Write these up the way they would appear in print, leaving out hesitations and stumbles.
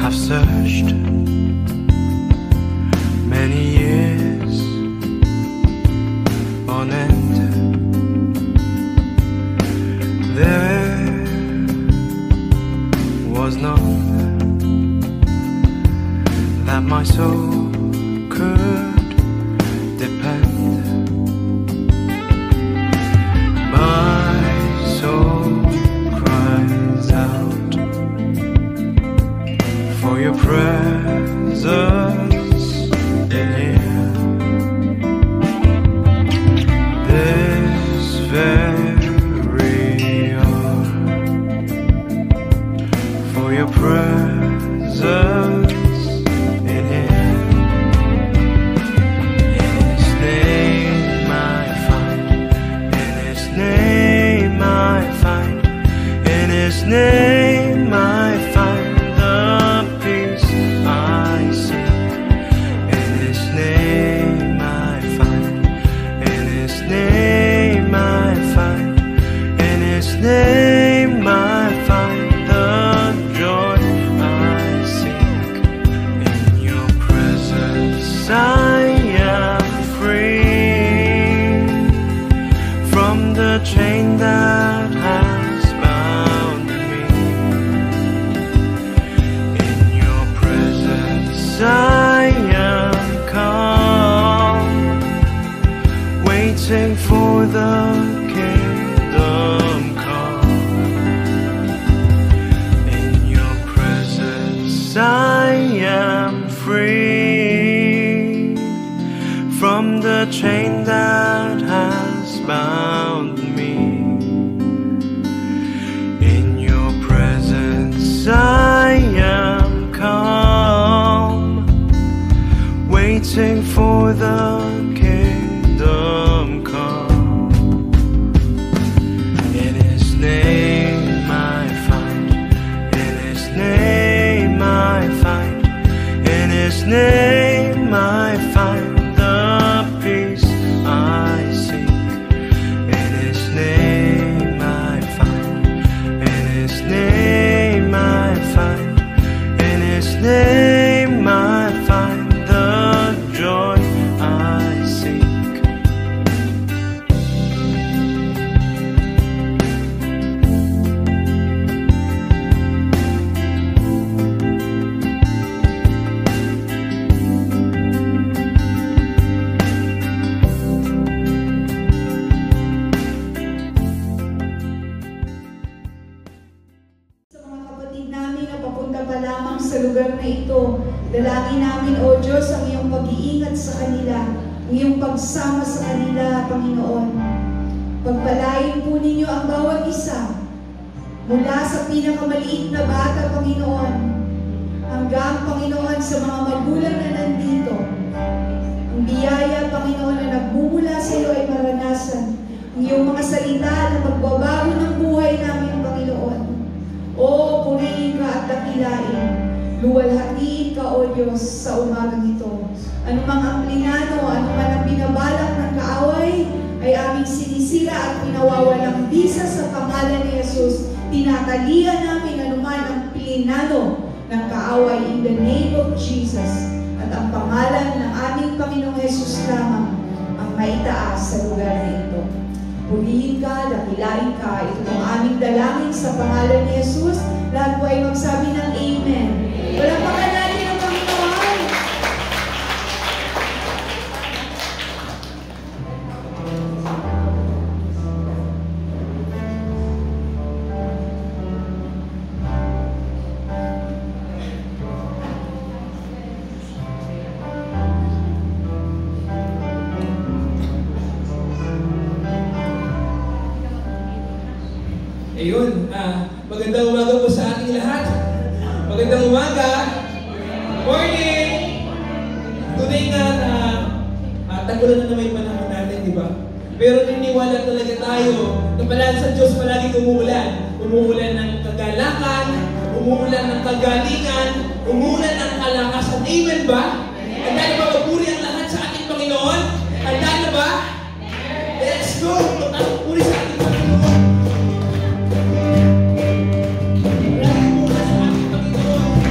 I've searched many years on end. There was none that my soul could depend. My soul cries out for your presence in here. This very hour, for your presence in here. In His name I find, in His name I find, in His name I find the peace I seek. In His name I find, in His name I find, in His name I find the joy I seek. In your presence I am free from the chain that has bound me. In your presence I am calm, waiting for the kingdom come. In your presence I am free from the chain that has bound me. In your presence I am calm, waiting for the kingdom come. In His name I find, in His name I find, in His name I find the peace I seek. In His name I find, in His name I find, in His name I find the joy I seek. Sa mga kapatid namin na papunta pa lamang sa lugar na ito, dalangin namin, O Diyos, ang iyong pag-iingat sa kanila, ang iyong pagsama sa kanila, Panginoon. Pagpalain po ninyo ang bawat isa, mula sa pinakamaliit na bata, Panginoon, hanggang, Panginoon, sa mga magulang na nandito. Ang biyaya, Panginoon, na nagmumula sa iyo ay maranasan. Ang iyong mga salita na magbabago ng buhay namin, Panginoon. O, purihin ka at dakilain. Luwalhatiin ka, O Diyos, sa umagang ito. Anumang ang plinano, anuman ang binabalak ng kaaway, ay aming sinisira at pinawawalang bisa sa pangalan ni Jesus. Tinatalian namin anuman ang plinano ng kaaway in the name of Jesus. At ang pangalan ng aming Panginoong Jesus lamang ang maitaas sa lugar na ito. Purihin ka, dakilain ka. Ito ang aming dalangin sa pangalan ni Jesus. Lahat po ay magsabi ng Amen. Palakpakan natin ang Panginoon. Ayun, magandang umaga po sa ating lahat. Magandang umaga. Morning! Today nga, tagulan na naman yung panahon natin, di ba? Pero niniwala talaga tayo na pala sa Diyos palaging umuulan. Umuulan ng kagalakan, umuulan ng kagalingan, umuulan ng kalakasan. Amen ba? Handa na ba magpuri ang lahat sa ating Panginoon? Handa na ba? Let's go! Magpuri sa ating Panginoon. Maraming muna sa ating Panginoon.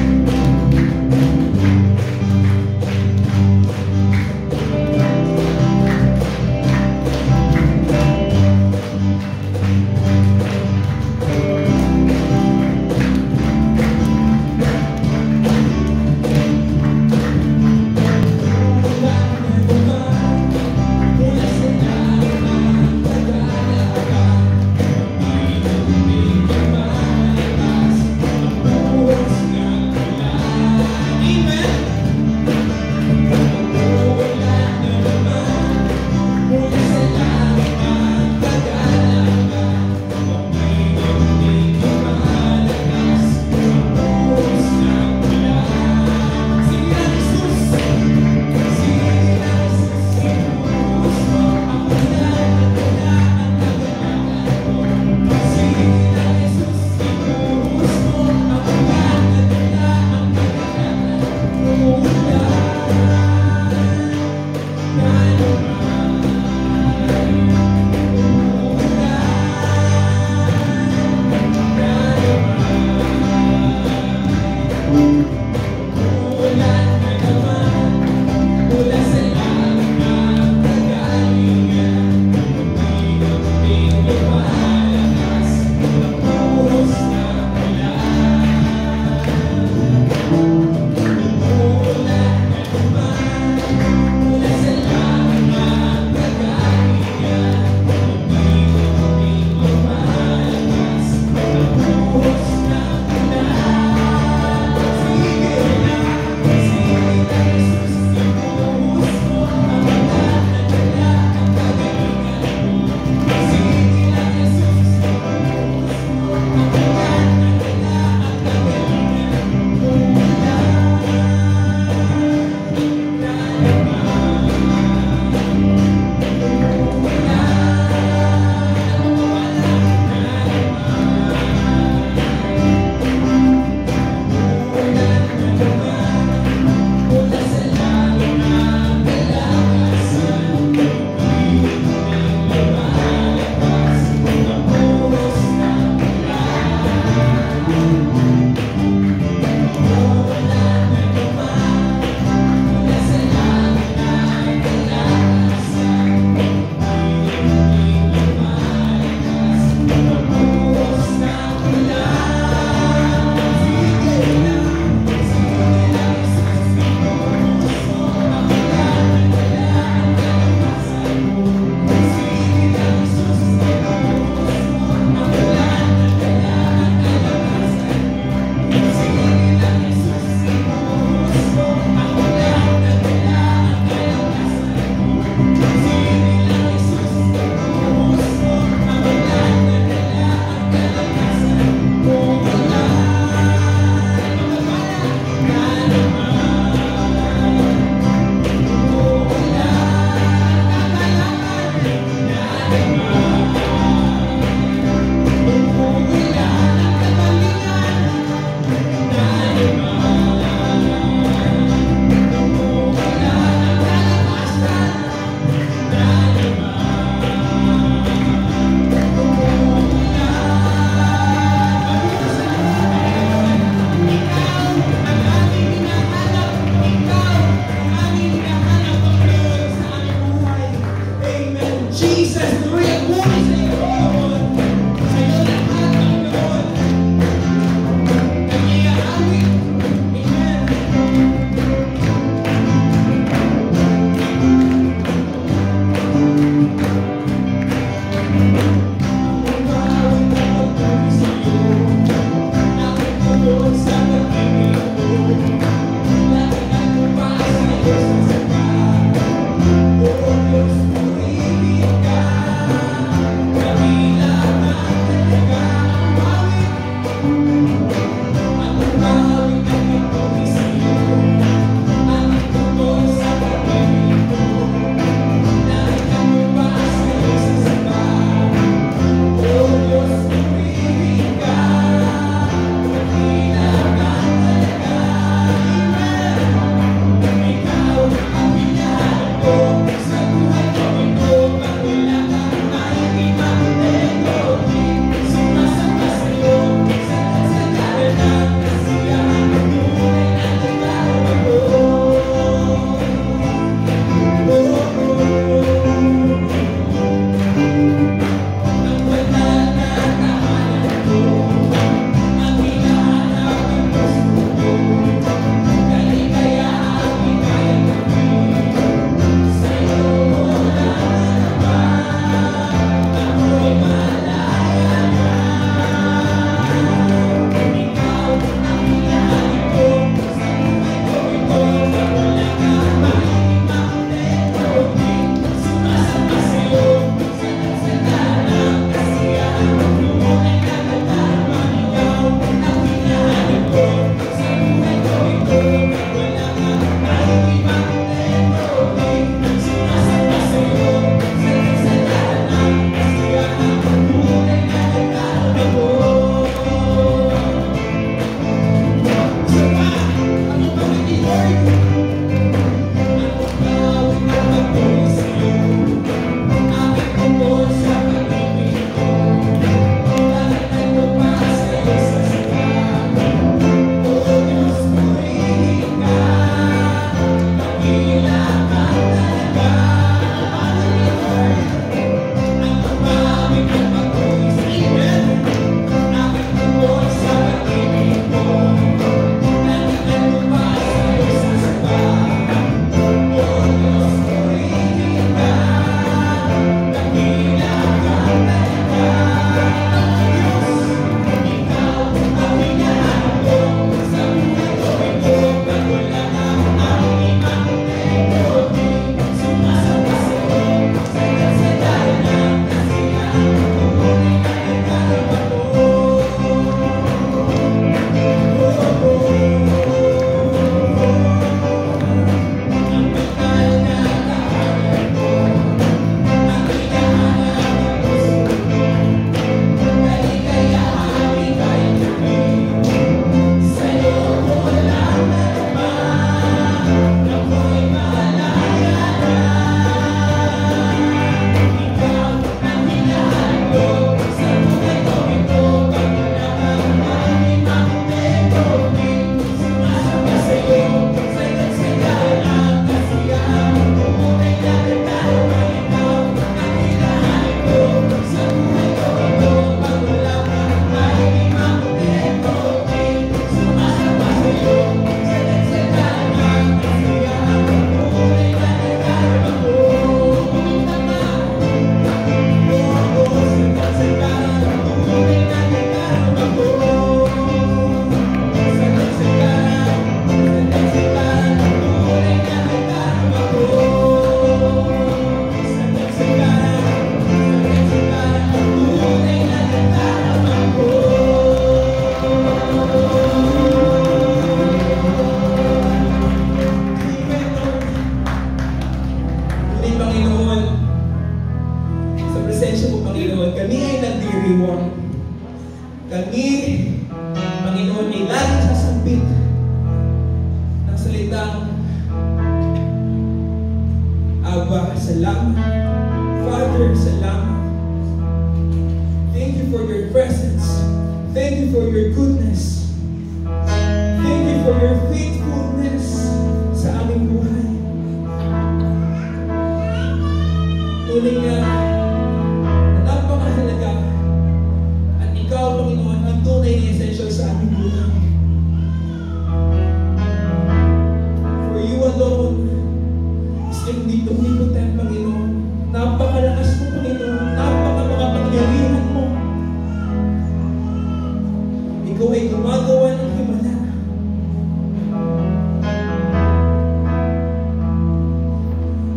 Ikaw ay gumagawa ng himala.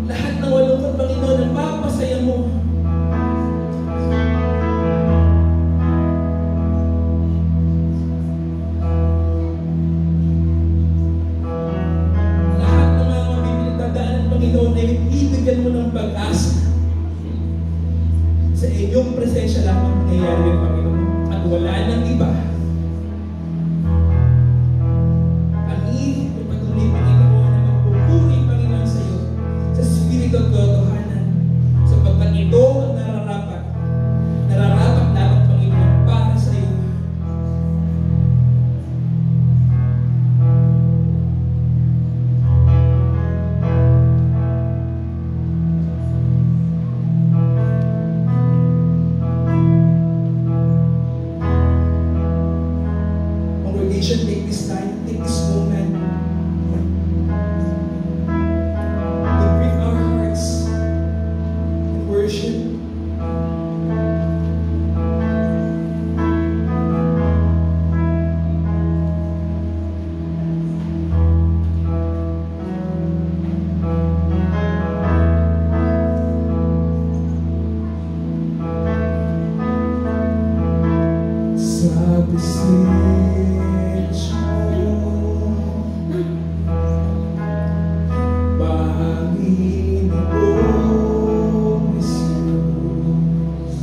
Lahat ng walungkot, Panginoon, napapasaya mo. Lahat ng mga mabibigdadaanan, Panginoon, ay ibigyan mo ng pag-asa. Sa inyong presensya lamang nangyayari ng Panginoon. At wala nang iba. Kami ay patuloy, Panginoon, na magpupuri, Panginoon, sa iyo sa Espiritu at Katotohanan, sapagkat ito ang nararapat dapat, Panginoon, para sa iyo. Congregation, take this time, take this moment to bring our hearts in worship. Sa presensya mo, Panginoong Jesus,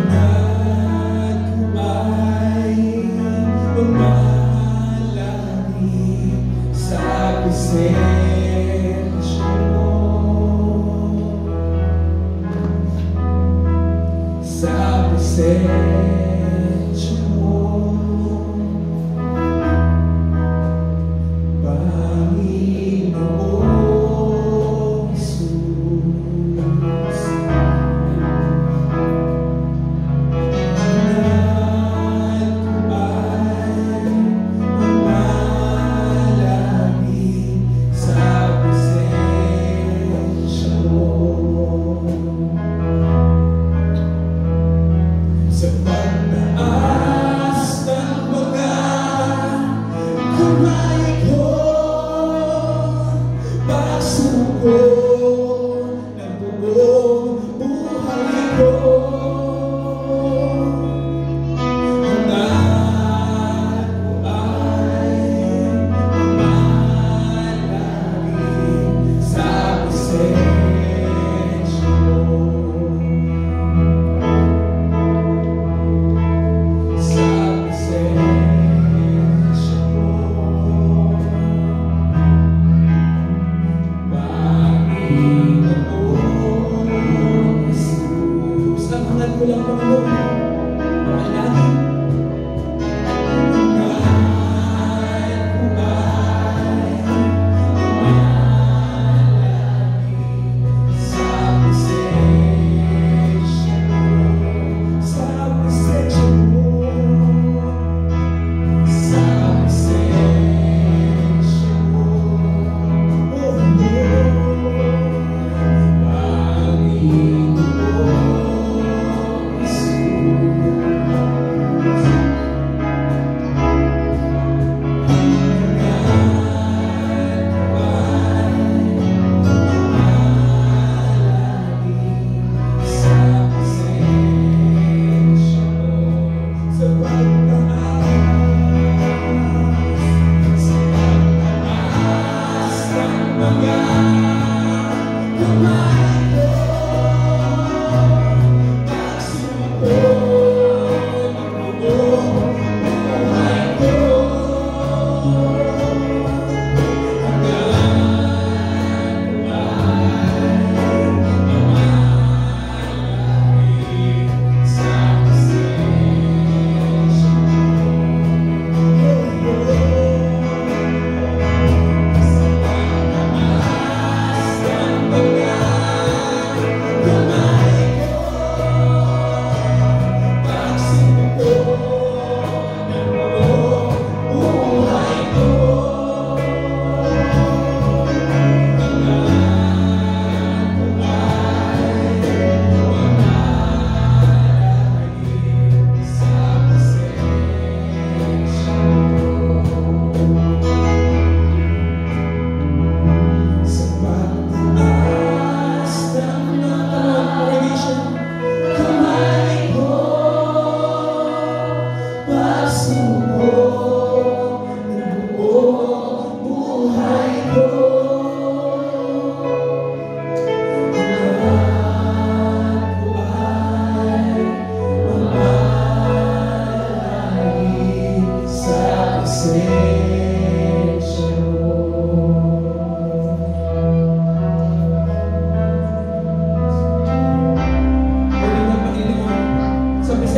nagkuhay lumalangit sa presensya mo. Sa presensya mo, Panginoong Jesus, nagkuhay lumalangit sa presensya mo. Sa pagtaas ng mga kamay ko, pagsuko ng buong buhay ko, ang ako ay mamalangit sa presensya mo.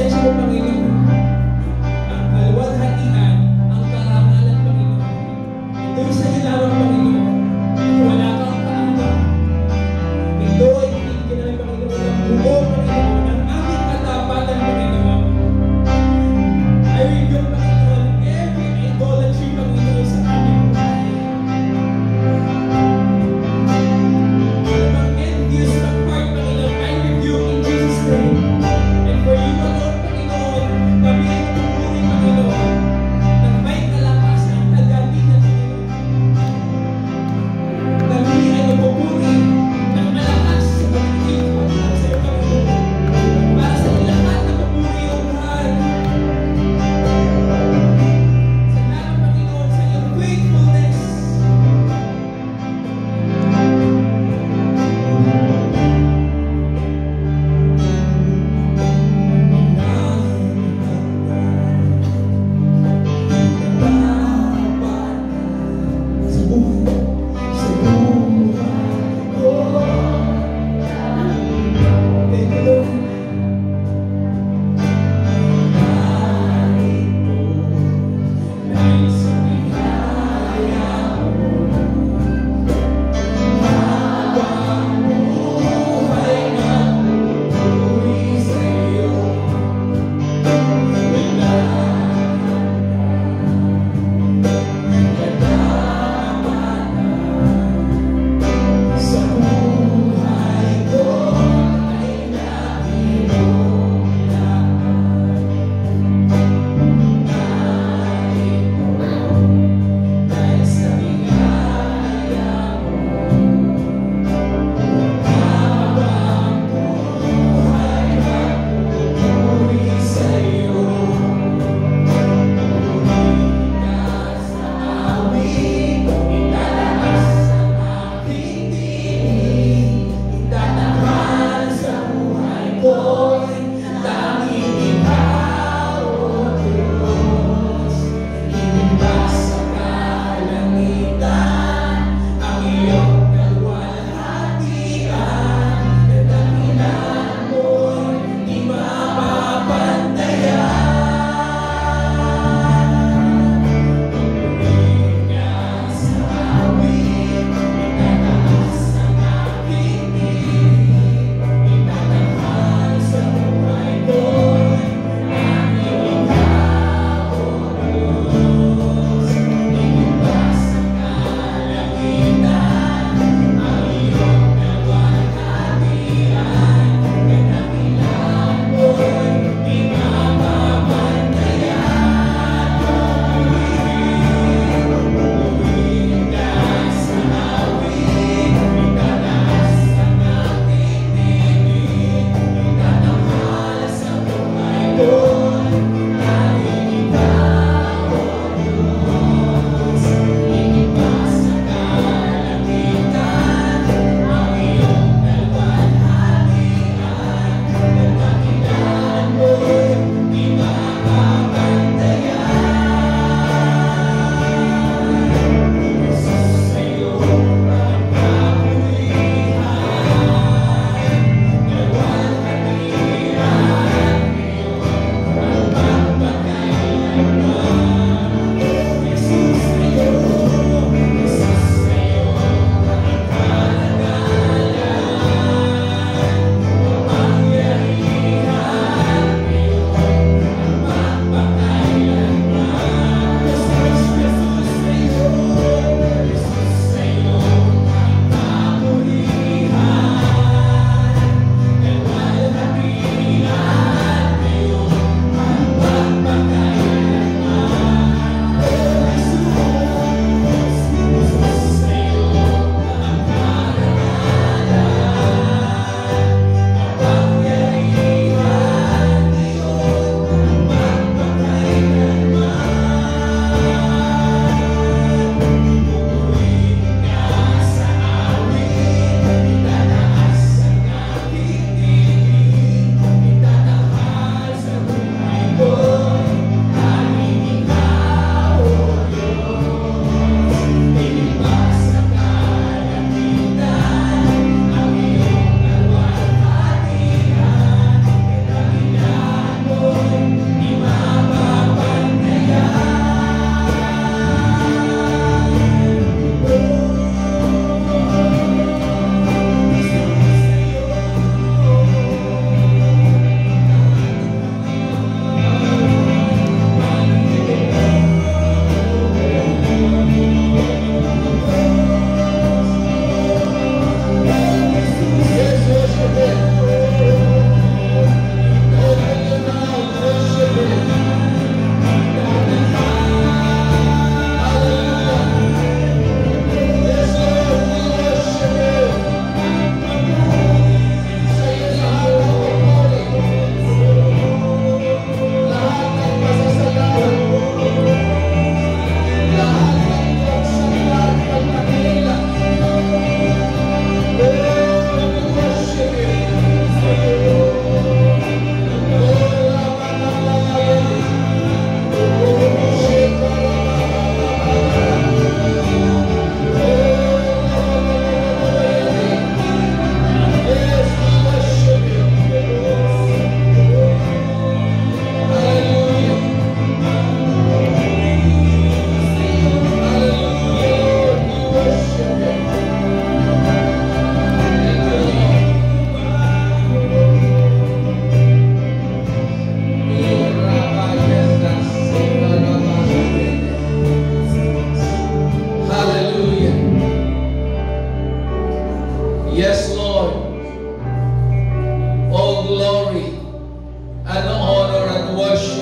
presensya mo, Panginoon, ang kaluwalhatian, ang karangalan, Panginoon. Ito sa iyo lamang, Panginoon. Wala kang kaangka. Ito ay pinigyan namin, Panginoon, ang buo, Panginoon, ang aming katapatan, Panginoon. I reveal, Panginoon, every idolatry, Panginoon, sa aming buhay. Anumang envious na part, Panginoon, I rebuke in Jesus' name. And for you alone, Panginoon, kami ay tuturi, Panginoon.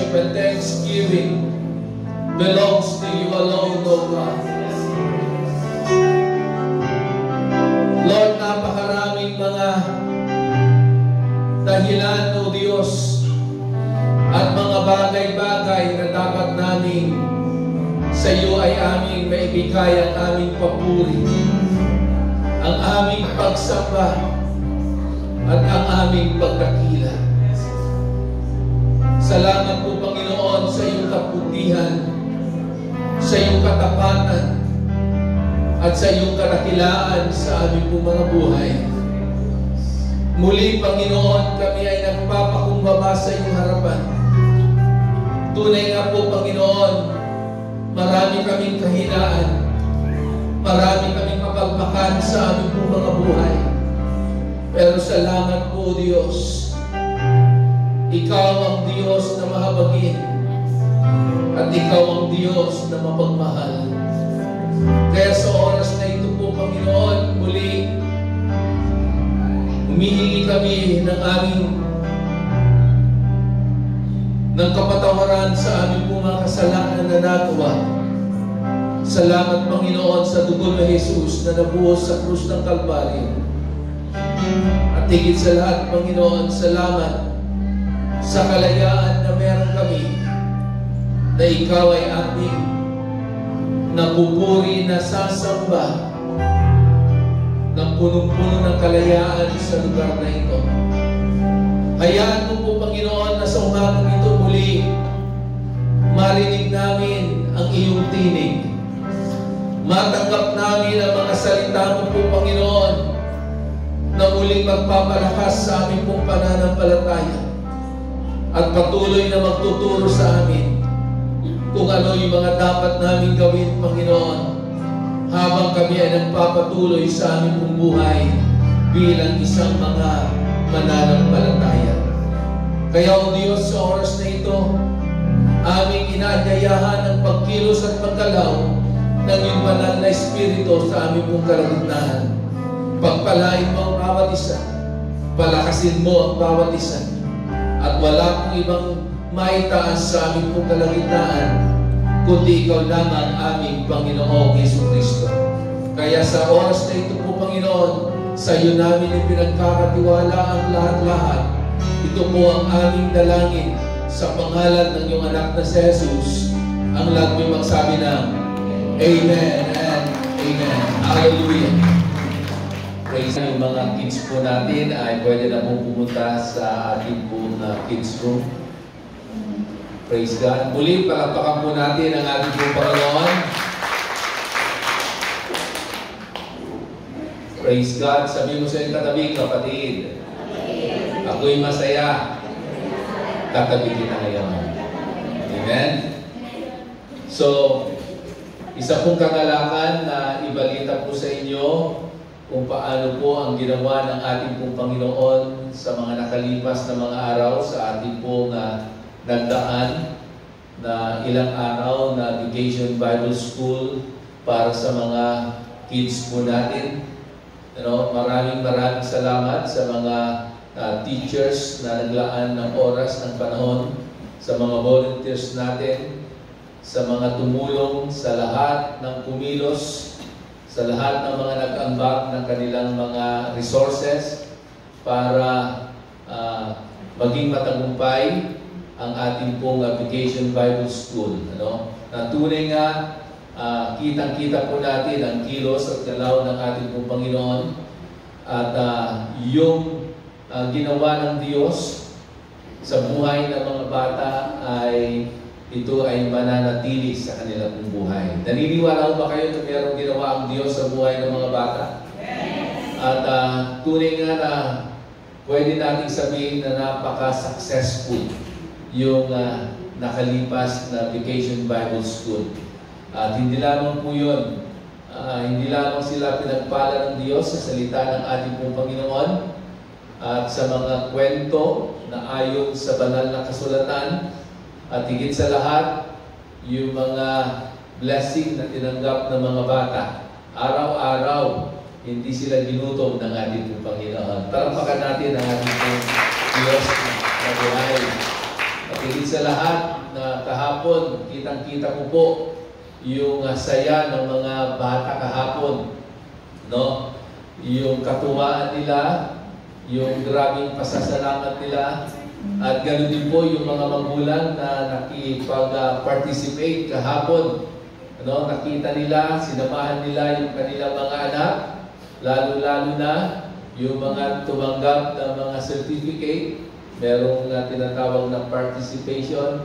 worship and thanksgiving belongs to you alone, O God. Lord, napakaraming mga dahilan, O Diyos, at mga bagay-bagay na dapat namin sa iyo ay aming maibigay ang aming papuri, ang aming pagsamba, at ang aming pagdakila. Salamat po, Panginoon, sa iyong kabutihan, sa iyong katapatan, at sa iyong kadakilaan sa aming po mga buhay. Muli, Panginoon, kami ay nagpapakumbaba sa iyong harapan. Tunay nga po, Panginoon, marami kaming kahinaan, marami kaming kapagpakan sa aming po mga buhay. Pero salamat po, Diyos. Ikaw ang Diyos na mahabagin, at Ikaw ang Diyos na mapagmahal. Kaya sa oras na ito po, Panginoon, muli, humihingi kami ng kapatawaran sa aming mga kasalanan na nagawa. Salamat, Panginoon, sa dugo na Jesus na nabuhos sa krus ng Kalbaryo. At higit sa lahat, Panginoon, salamat sa kalayaan na meron kami, na Ikaw ay aming napupuri na sasamba ng punong-puno ng kalayaan sa lugar na ito. Hayaan mo po, Panginoon, na sa umagang ito muli marinig namin ang iyong tinig. Matanggap namin ang mga salita mo po, Panginoon, na muling magpapalakas sa aming pong pananampalataya at patuloy na magtuturo sa amin kung ano yung mga dapat namin gawin, Panginoon, habang kami ay nagpapatuloy sa aming pong buhay bilang isang mga mananampalataya. Kaya, O Diyos, sa oras na ito, aming inaanyayahan ang pagkilos at paggalaw ng iyong banal na Espiritu sa aming pong kalagitnaan. Pagpalain mo ang bawat isa, palakasin mo ang bawat isa, at wala pong ibang maitaas sa aming pong kalagitnaan, kundi Ikaw lamang aming Panginoong Jesucristo. Kaya sa oras na ito po, Panginoon, sa iyo namin ipinagkakatiwala ang lahat-lahat. Ito po ang aming dalangin sa pangalan ng iyong anak na si Jesus. Ang lahat mo'y magsabi ng Amen and Amen. Hallelujah. Praise yung mga kids po natin ay pwede na pong pumunta sa ating po na kids room. Praise God. Muli, palakpakan po natin ang ating po Panginoon. Praise God. Sabi mo sa iyong katabi, kapatid, ako'y masaya. Katabi kita ngayon. Amen? So, isa pong kagalakan na ibalita po sa inyo kung paano po ang ginawa ng ating pong Panginoon sa mga nakalipas na mga araw sa ating pong nagdaan na ilang araw na Vacation Bible School para sa mga kids po natin. Maraming salamat sa mga teachers na naglaan ng oras, ng panahon, sa mga volunteers natin, sa mga tumulong, sa lahat ng kumilos, sa lahat ng mga nag-ambak ng kanilang mga resources para maging matagumpay ang ating pong Vacation Bible School. Na tunay nga, kitang-kita po natin ang kilos at galaw ng ating pong Panginoon at yung ginawa ng Diyos sa buhay ng mga bata ay ito ay mananatili sa kanilang buhay. Naniniwala ba kayo na mayroong ginawa ang Diyos sa buhay ng mga bata? At tunay nga na pwede natin sabihin na napaka-successful yung nakalipas na Vacation Bible School. At hindi lamang po yun, hindi lamang sila pinagpala ng Diyos sa salita ng ating pong Panginoon at sa mga kwento na ayon sa banal na kasulatan, at higit sa lahat, yung mga blessing na tinanggap ng mga bata. Araw-araw, hindi sila ginutom ng ating pong Panginoon. Talampakan natin ang ating pong Diyos na buhay. higit sa lahat na kahapon, kitang-kita ko po yung saya ng mga bata kahapon. No? Yung katuwaan nila, yung grabing pasasalamat nila, at ganoon din po yung mga magulang na nakipag-participate kahapon. No? Nakita nila, sinamahan nila yung kanilang mga anak, lalo-lalo na yung mga tumanggap ng mga certificate. Merong tinatawag na participation,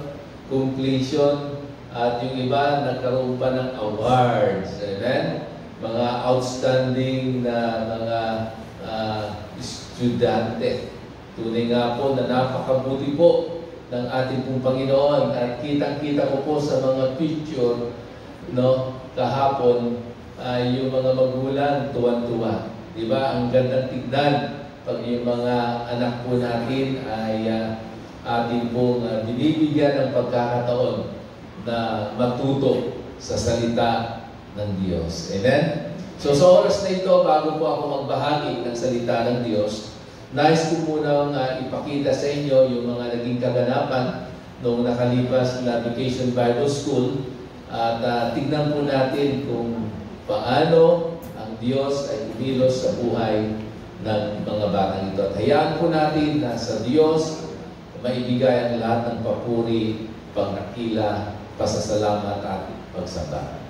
completion, at yung iba nagkaroon pa ng awards. Amen? Mga outstanding na mga estudyante. Tunay nga po na napakabuti po ng ating pong Panginoon. At kitang-kita ko po sa mga picture, no, kahapon, yung mga magulang tuwan-tuwa. Diba? Ang gandang tignan pag yung mga anak po natin ay ating pong binibigyan ng pagkakataon na matuto sa salita ng Diyos. Amen? So sa oras na ito, bago po ako magbahagi ng salita ng Diyos, nais ko munang ipakita sa inyo yung mga naging kaganapan noong nakalipas na Vacation Bible School, at tignan po natin kung paano ang Diyos ay kumilos sa buhay ng mga batang ito. At hayaan po natin na sa Diyos maibigay ang lahat ng papuri, pagdakila, pasasalamat at pagsamba.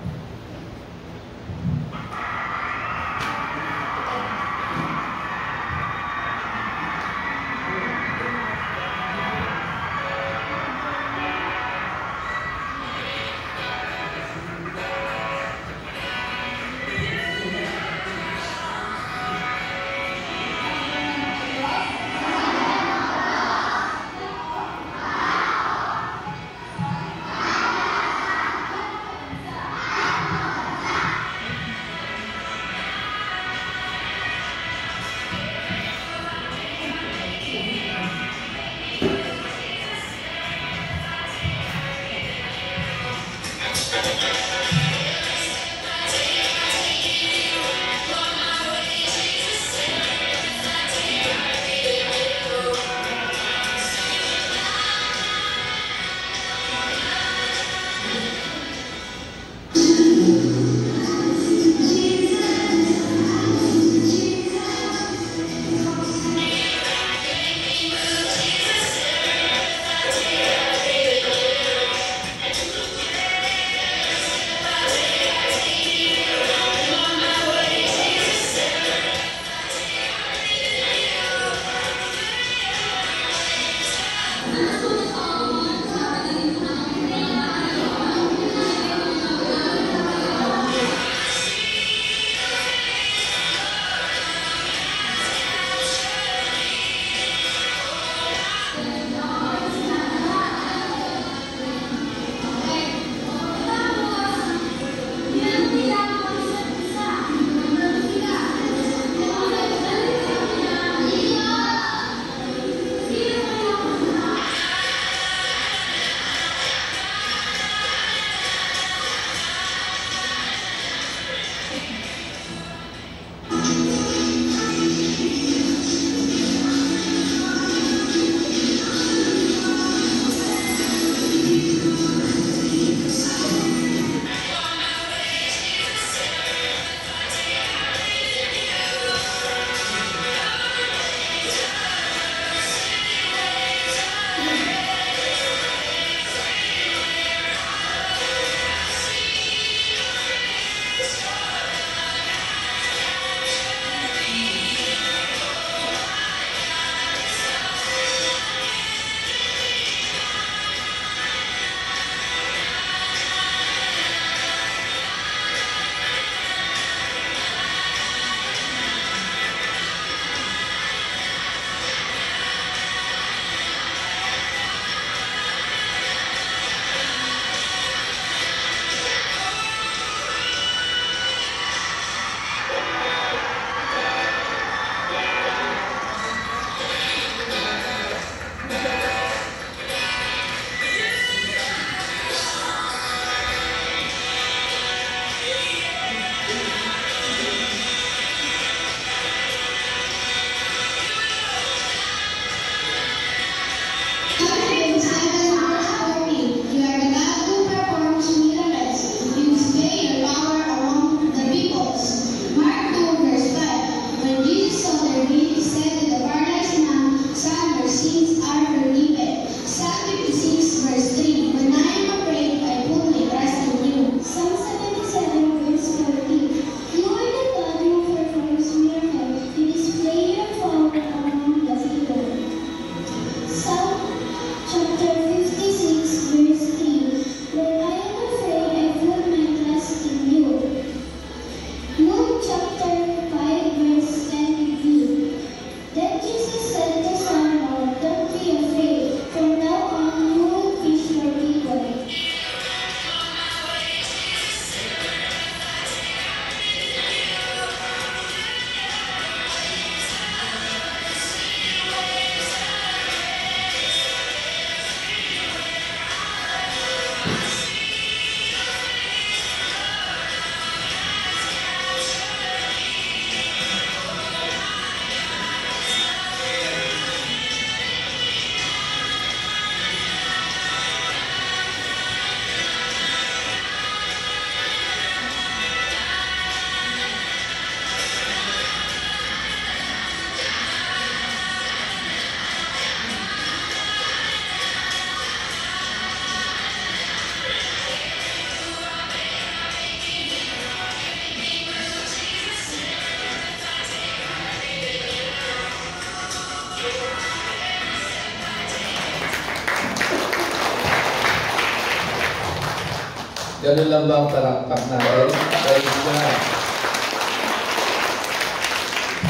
Ganun lang ba ang palakpak natin? Praise God.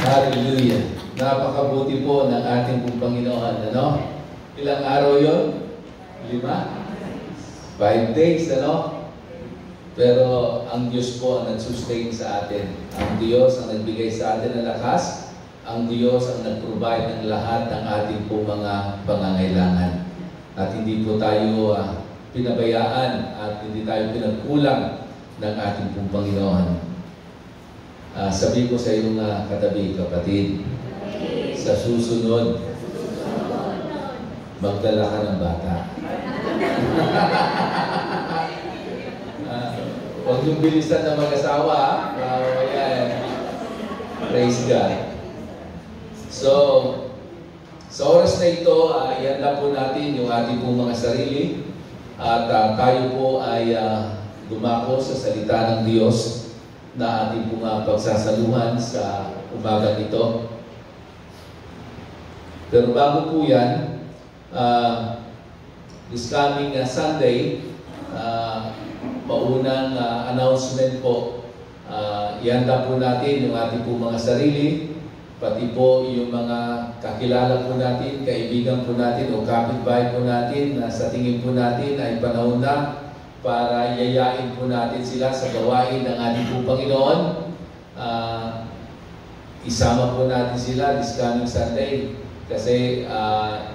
Hallelujah. Napakabuti po ng ating pong Panginoon. Ano? Ilang araw yun? 5? 5 days, ano? Pero ang Diyos po ang nag-sustain sa atin. Ang Diyos ang nagbigay sa atin ng lakas. Ang Diyos ang nag-provide ng lahat ng ating po mga pangangailangan. At hindi po tayo pinabayaan at hindi tayo pinagkulang ng ating pong Panginoon. Sabi ko sa iyong katabi, kapatid, sa susunod, magdala ka ng bata. Huwag yung bilisan na mag-asawa, ayan. Praise God. So, sa oras na ito, ihanda po natin yung ating pong mga sarili at tayo po ay dumako sa salita ng Diyos na ating pong pagsasaluhan sa umaga nito. Pero bago po yan, this coming Sunday, maunang announcement po, ihanda po natin yung ating po mga sarili, pati po yung mga kakilala po natin, kaibigan po natin o kapitbahay po natin na sa tingin po natin ay panahon na para yayain po natin sila sa gawain ng ating po Panginoon. Isama po natin sila this coming Sunday kasi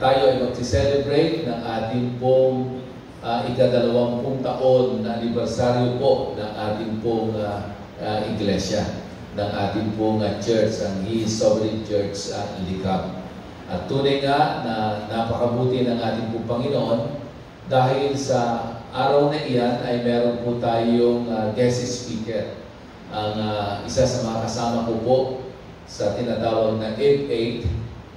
tayo ay mag-celebrate ng ating pong ika-20 taon na anibersaryo po ng ating pong iglesia, ng ating pong church, ang His Sovereign Church Likab. At tunay nga na napakabuti ng ating pong Panginoon dahil sa araw na iyan ay meron po tayong guest speaker. Ang isa sa mga kasama ko po sa tinatawag na 8-8,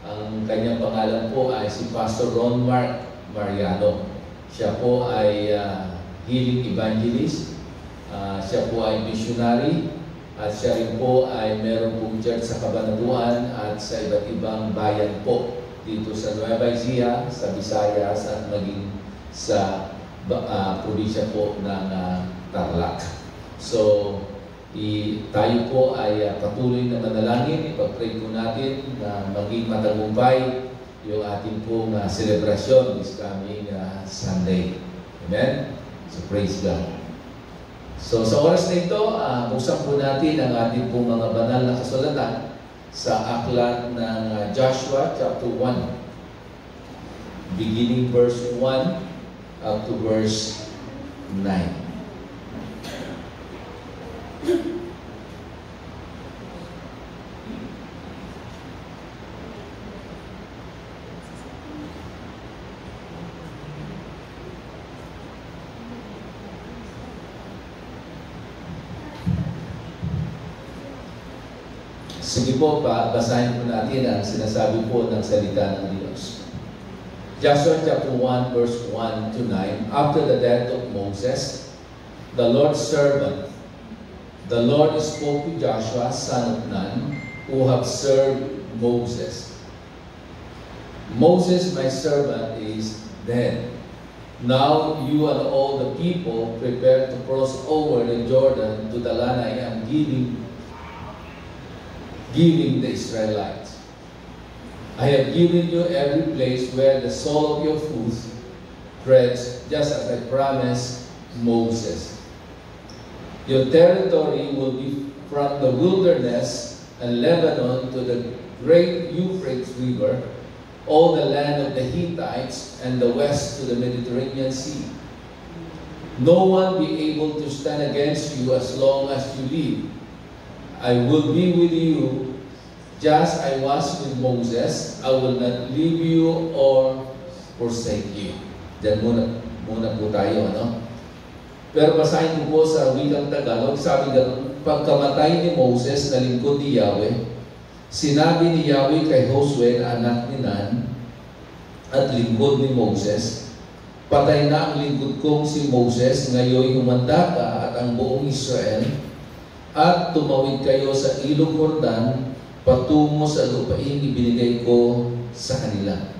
ang kanyang pangalan po ay si Pastor Ron Mark Mariano. Siya po ay healing evangelist, siya po ay missionary, at siya rin po ay meron pong church sa Cabanatuan at sa iba't ibang bayan po dito sa Nueva Ecija, sa Visayas at maging sa probinsya po ng Tarlac. So, tayo po ay patuloy na manalangin, ipag-pray po natin na maging matagumpay yung ating pong celebration this coming Sunday. Amen? So, praise God. So, sa oras na ito, buksan po natin ang ating pong mga banal na kasulatan sa aklat ng Joshua chapter 1, beginning verse 1 up to verse 9. Sige po, basahin po natin ang sinasabi po ng salita ng Diyos. Joshua chapter 1 verse 1 to 9. After the death of Moses, the Lord's servant, the Lord spoke to Joshua, son of Nun, who have served Moses. Moses, my servant, is dead. Now you and all the people prepare to cross over the Jordan to the land I am giving the Israelites. I have given you every place where the sole of your foot treads, just as I promised Moses. Your territory will be from the wilderness and Lebanon to the great Euphrates River, all the land of the Hittites, and the west to the Mediterranean Sea. No one be able to stand against you as long as you live. I will be with you, just I was with Moses. I will not leave you or forsake you. Diyan muna po tayo, ano? Pero basahin ko po sa wikang Tagalog, sabi gano'n, pagkamatay ni Moses na lingkod ni Yahweh, sinabi ni Yahweh kay Josue na anak ni Nun at lingkod ni Moses, patay na ang lingkod kong si Moses, ngayon humanda ka at ang buong Israel, at tumawid kayo sa ilog Jordan patungo sa lupaing ibinigay ko sa kanila.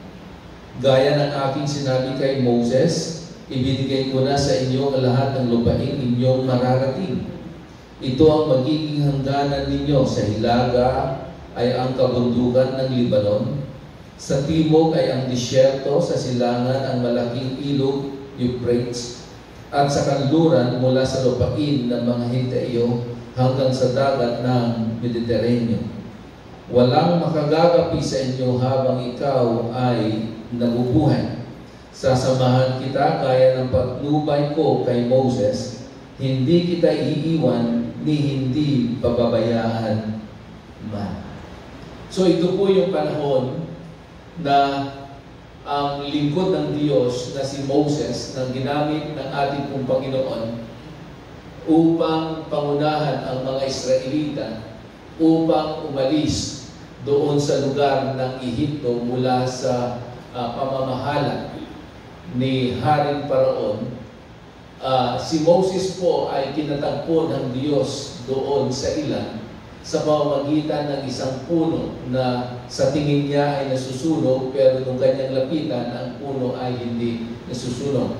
Gaya ng aking sinabi kay Moses, Ibinigay ko na sa inyo ang lahat ng lupain inyong mararating. Ito ang magiging hangganan ninyo. Sa hilaga ay ang kabundukan ng Libanon. Sa timog ay ang disyerto, sa silangan ang malaking ilog, Euphrates, at sa kanluran mula sa lupain ng mga Hiteo hanggang sa dagat ng Mediterranean. Walang makagagapi sa inyo habang ikaw ay nabubuhay. Sasamahan kita gaya ng patnubay ko kay Moses. Hindi kita iiwan ni hindi pababayaan man. So ito po yung panahon na ang lingkod ng Diyos na si Moses nang ginamit ng ating pong Panginoon upang pangunahan ang mga Israelita upang umalis doon sa lugar ng Ehipto mula sa pamamahala ni Haring Paraon. Si Moses po ay kinatagpo ng Diyos doon sa ilan sa pamamagitan ng isang puno na sa tingin niya ay nasusunog, pero nung kanyang lapitan, ang puno ay hindi nasusunog.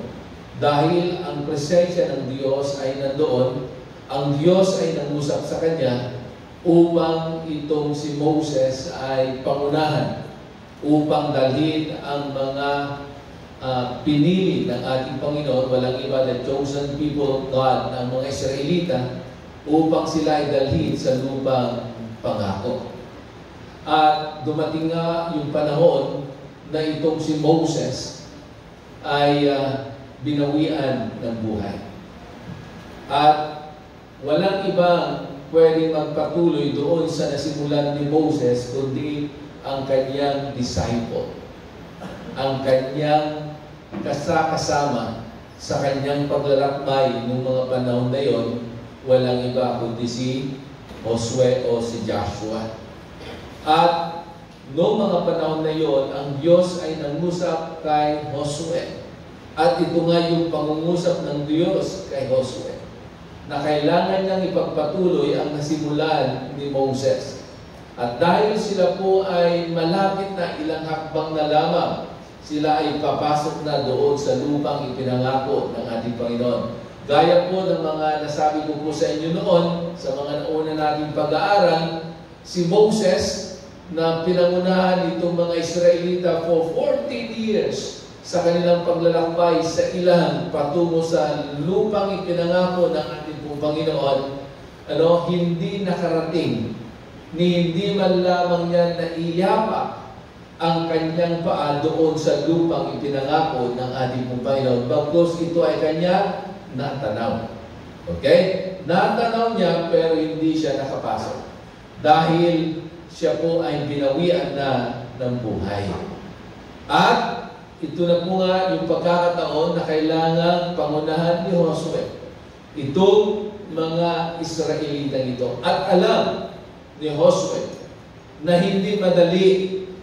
Dahil ang presensya ng Diyos ay nandoon, ang Diyos ay nangusap sa kanya upang itong si Moses ay pangunahan, upang dalhin ang mga pinili ng ating Panginoon, walang iba, the chosen people of God, ng mga Israelita, upang sila ay dalhin sa lupang pangako. At dumating nga yung panahon na itong si Moses ay binawian ng buhay. At walang ibang pwedeng magpatuloy doon sa nasimulan ni Moses kundi ang kanyang disciple, ang kanyang kasama sa kanyang paglalakbay ng mga panahon na yon. Walang iba kundi si Josue o si Joshua. At noong mga panahon na yon, ang Diyos ay nangusap kay Josue. At ito nga yung pangungusap ng Diyos kay Josue, na kailangan niyang ipagpatuloy ang nasimulan ni Moses. At dahil sila po ay malapit na, ilang hakbang na lamang, sila ay papasok na doon sa lupang ipinangako ng ating Panginoon. Gaya po ng mga nasabi ko po sa inyo noon, sa mga nauna nating pag-aaral, si Moses na pinangunahan itong mga Israelita for 14 years sa kanilang paglalakbay sa ilang patungo sa lupang ipinangako ng ating pong Panginoon, hindi nakarating, ni hindi man lamang niya naiyapak ang kanyang paa doon sa lupang ipinangako ng ating pong Panginoon. Bagkus ito ay kanya natanaw. Okay? Natanaw niya pero hindi siya nakapasok. Dahil siya po ay binawian na ng buhay. At ito na po nga yung pagkakataon na kailangang pangunahan ni Josue itong mga Israelita ito. At alam ni Josue na hindi madali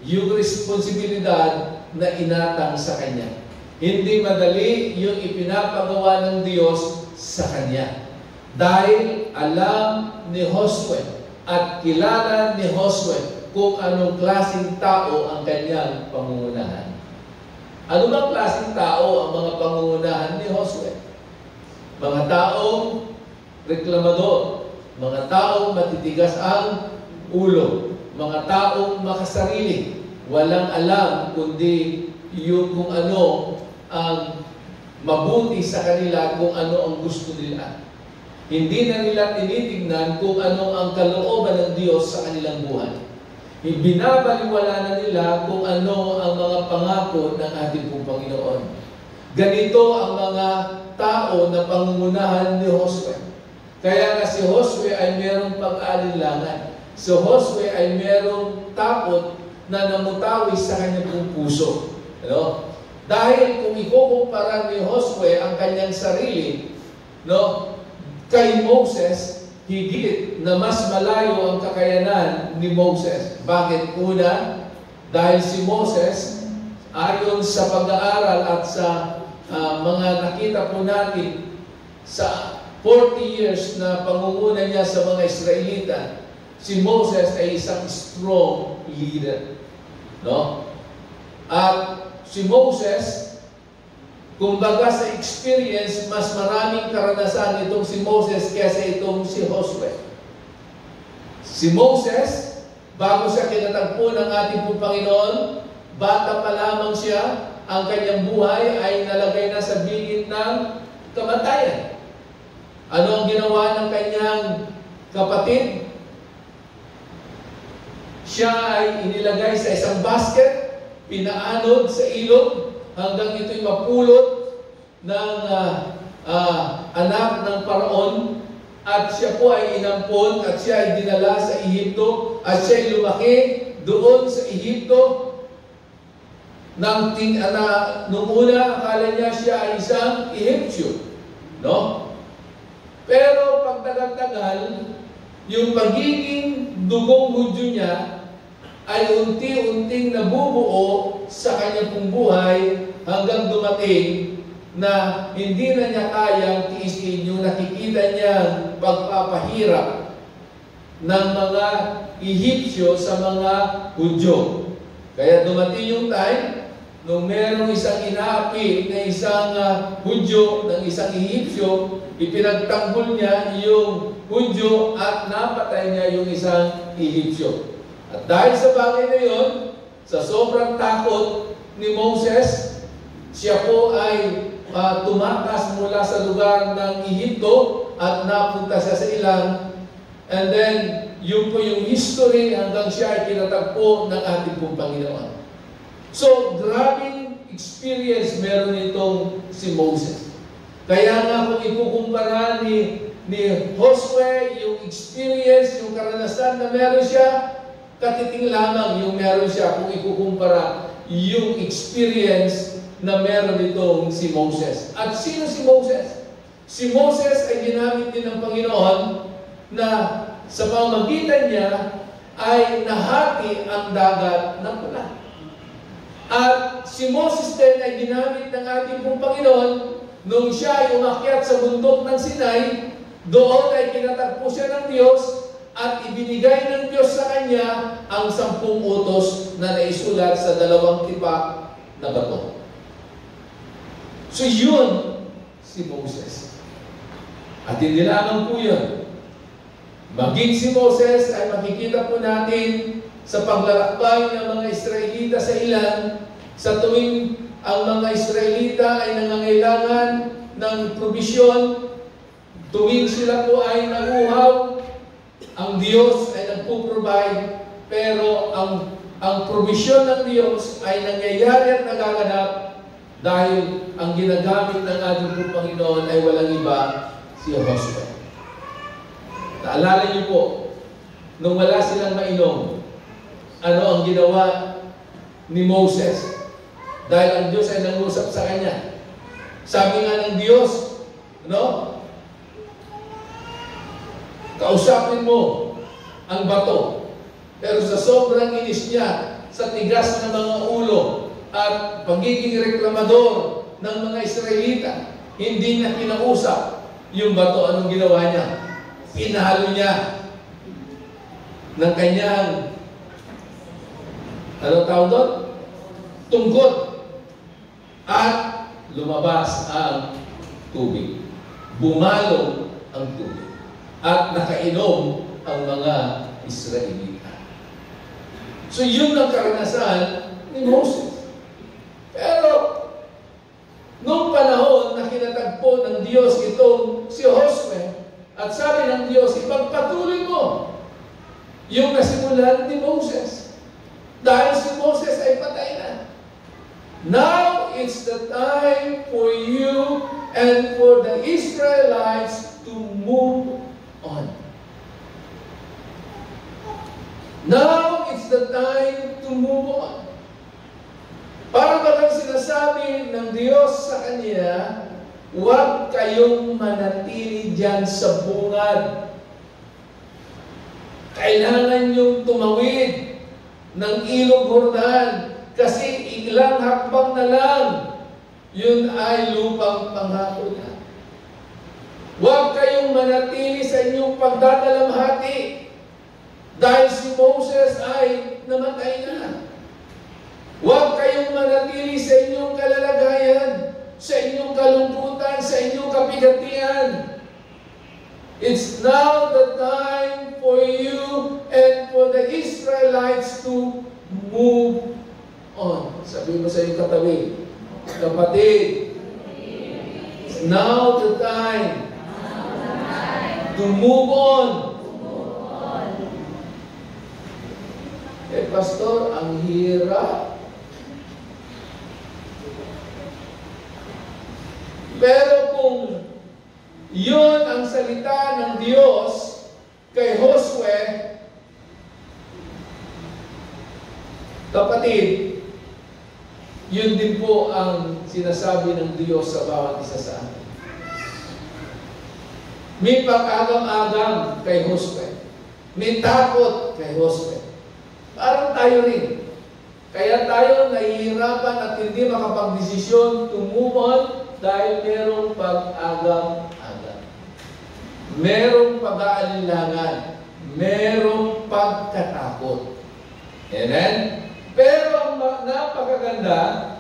yung responsibilidad na inatang sa kanya. Hindi madali yung ipinapagawa ng Diyos sa kanya. Dahil alam ni Josue at kilala ni Josue kung anong klaseng tao ang kanyang pangungunahan. Ano bang klaseng tao ang mga pangungunahan ni Josue? Mga taong reklamador, mga taong matitigas ang ulo, mga taong makasarili, walang alam kundi yung kung ano ang mabuti sa kanila, kung ano ang gusto nila. Hindi na nila tinitingnan kung ano ang kalooban ng Diyos sa kanilang buhay. Ibinabaliwala na nila kung ano ang mga pangako ng ating pong Panginoon. Ganito ang mga tao na pangungunahan ni Josue. Kaya nga si Josue ay merong pag-alinlangan. Si Josue ay merong takot na namutawi sa kanyang puso. Dahil kung ikukumpara ni Josue ang kanyang sarili, kay Moses, higit na mas malayo ang kakayanan ni Moses. Bakit? Una, dahil si Moses, ayon sa pag-aaral at sa mga nakita po natin sa 40 years na pangunguna niya sa mga Israelita, si Moses ay isang strong leader. At si Moses Kumbaga sa experience, mas maraming karanasan itong si Moses kaysa itong si Josue. Si Moses, bago siya kinatagpo ng ating pong Panginoon, bata pa lamang siya, ang kanyang buhay ay nalagay na sa bingit ng kamatayan. Ano ang ginawa ng kanyang kapatid? Siya ay inilagay sa isang basket, pinaanod sa ilog, hanggang ito'y mapulot ng anak ng Paraon, at siya po ay inampon at siya ay dinala sa Ehipto at siya ay lumaki doon sa Ehipto. Nung una, akala niya siya ay isang Ehiptyo, no? Pero pagtagal-tagal, yung pagiging dugong Hudyo niya ay unti-unting nabubuo sa kanyang pong buhay hanggang dumating na hindi na niya kayang tiisin yung nakikita niyang pagpapahirap ng mga Ehipsyo sa mga Hudyo. Kaya dumating yung time nung merong isang inaapi na isang Hudyo ng isang Ehipsyo, ipinagtanggol niya yung Hudyo at napatay niya yung isang Ehipsyo. At dahil sa bagay na yun, sa sobrang takot ni Moses, siya po ay tumakas mula sa lugar ng Ehipto at napunta siya sa ilang. And then, yun po yung history hanggang siya ay kinatagpo ng ating pong Panginoon. So, grabing experience meron itong si Moses. Kaya nga kung ikukumpara ni Josue, yung experience, yung karanasan na meron siya, katiting lamang yung meron siya kung ikukumpara yung experience na meron itong si Moses. At sino si Moses? Si Moses ay ginamit din ng Panginoon na sa pamamagitan niya ay nahati ang dagat ng pula. At si Moses din ay ginamit ng ating pong Panginoon nung siya ay umakyat sa bundok ng Sinai. Doon ay kinatagpo siya ng Diyos at ibinigay ng Diyos sa kanya ang 10 utos na naisulat sa 2 tipak na bato. So yun si Moses. At hindi lamang po yun. Maging si Moses ay makikita po natin sa paglalakbay ng mga Israelita sa ilan, sa tuwing ang mga Israelita ay nangangailangan ng probisyon, tuwing sila po ay naguhaw, ang Diyos ay nagpo-provide, pero ang probisyon ng Diyos ay nangyayari at nagaganap dahil ang ginagamit ng ating Panginoon ay walang iba, si Josue. Naalala niyo po, nung wala silang mainom, ano ang ginawa ni Moses? Dahil ang Diyos ay nangusap sa kanya. Sabi nga ng Diyos, kausapin mo ang bato. Pero sa sobrang inis niya, sa tigas ng mga ulo, at pagiging reklamador ng mga Israelita, hindi niya kinausap yung bato. Anong ginawa niya? Pinahalo niya ng kanyang tawag doon? Tungkod. At lumabas ang tubig. Bumalo ang tubig. At nakainom ang mga Israelita. So yun ang karanasan ni Moses. Pero noong panahon na kinatagpo ng Diyos itong si Josue, at sabi ng Diyos, ipagpatuloy mo yung nasimulan ni Moses. Dahil si Moses ay patay na. Now it's the time for you and for the Israelites to move on. Now it's the time to move on. Para bagang sinasabi ng Diyos sa kanya, huwag kayong manatili dyan sa bungad. Kailangan niyong tumawid ng ilog Jordan kasi ilang hakbang na lang, yun ay lupang pangako niya. Huwag kayong manatili sa inyong pagdadalamhati dahil si Moses ay namatay na. Huwag kayong manatili sa inyong kalalagayan sa inyong kalungkutan, sa inyong kapigatian. It's now the time for you and for the Israelites to move on. Sabi mo sa iyong katabi, kapatid, it's now the time to move on. Eh, Pastor, ang hirap. Pero kung yun ang salita ng Diyos kay Josue, kapatid, yun din po ang sinasabi ng Diyos sa bawat isa sa atin. May pag-agam-agam kay Josue. May takot kay Josue. Parang tayo rin. Kaya tayo nahihirapan at hindi makapag-desisyon to move on dahil merong pag-agam-agam. Merong pag-aalinlangan. Merong pagkatakot. Amen? Pero ang napakaganda,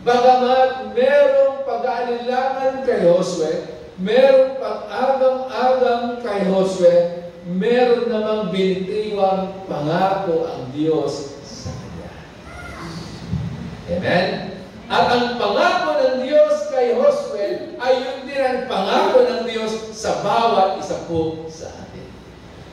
bagamat merong pag-aalinlangan kay Josue, merong pag-agam-agam kay Josue, meron namang binitiwang pangako ang Diyos sa kanya. Amen? At ang pangako ng Diyos kay Josue ay yun din ang pangako ng Diyos sa bawat isa po sa atin.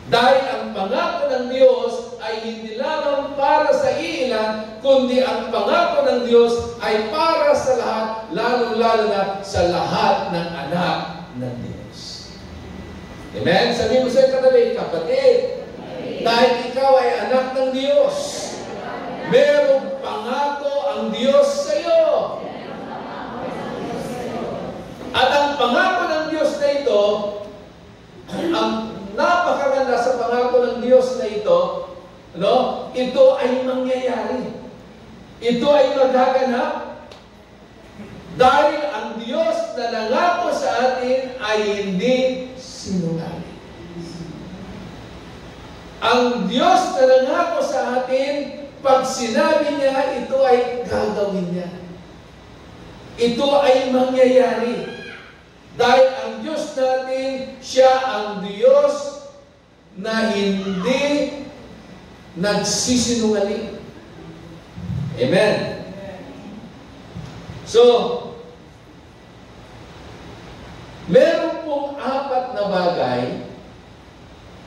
Dahil ang pangako ng Diyos ay hindi lamang para sa ilan, kundi ang pangako ng Diyos ay para sa lahat, lalo-lalo na sa lahat ng anak ng Diyos. Amen? Sabi mo sa katabi, kapatid, dahil ikaw ay anak ng Diyos, merong pangako ang Diyos sa iyo. At ang pangako ng Diyos na ito, ang napakaganda sa pangako ng Diyos na ito, ito ay mangyayari. Ito ay magaganap. Dahil ang Diyos na nangako sa atin ay hindi sinungaling. Ang Diyos na nangako sa atin, pag sinabi niya, ito ay gagawin niya. Ito ay mangyayari. Dahil ang Diyos natin, siya ang Diyos na hindi nagsisinungaling. Amen. So, meron pong 4 na bagay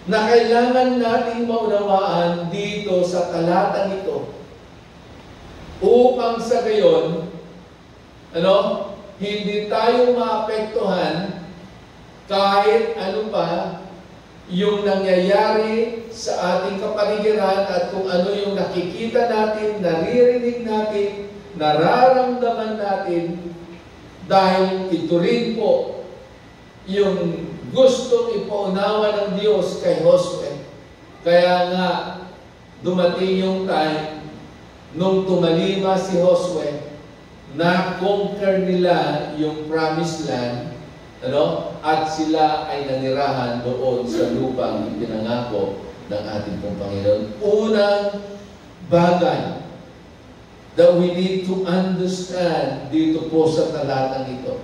na kailangan nating maunawaan dito sa talatang ito upang sa gayon, hindi tayo maapektuhan kahit ano pa yung nangyayari sa ating kapaligiran at kung ano yung nakikita natin, naririnig natin, nararamdaman natin, dahil ito rin po yung gustong ipaunawa ng Diyos kay Josue. Kaya nga, dumating yung time nung tumalima si Josue, na-conquer nila yung promised land, at sila ay nanirahan doon sa lupang ipinangako ng ating pong Panginoon. Unang bagay that we need to understand dito po sa talatang ito.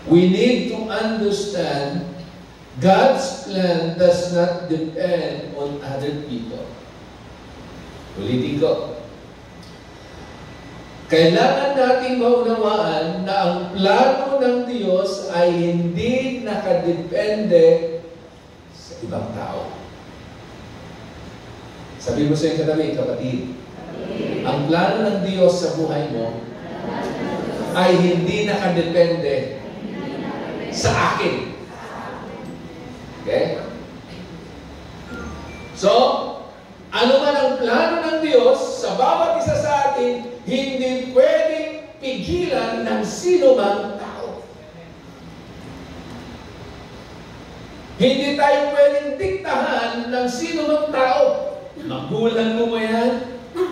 We need to understand God's plan does not depend on other people. Ulitin ko. Kailangan nating maunawaan na ang plano ng Diyos ay hindi nakadepende sa ibang tao. Sabi mo sa iyong katabi, kapatid, ang plano ng Diyos sa buhay mo ay hindi nakadepende sa akin. Okay? So, ano man ang plano ng Diyos sa bawat isa sa atin, hindi pwedeng pigilan ng sino mang tao. Hindi tayo pwedeng diktahan ng sino mang tao. Magulang mo ba yan?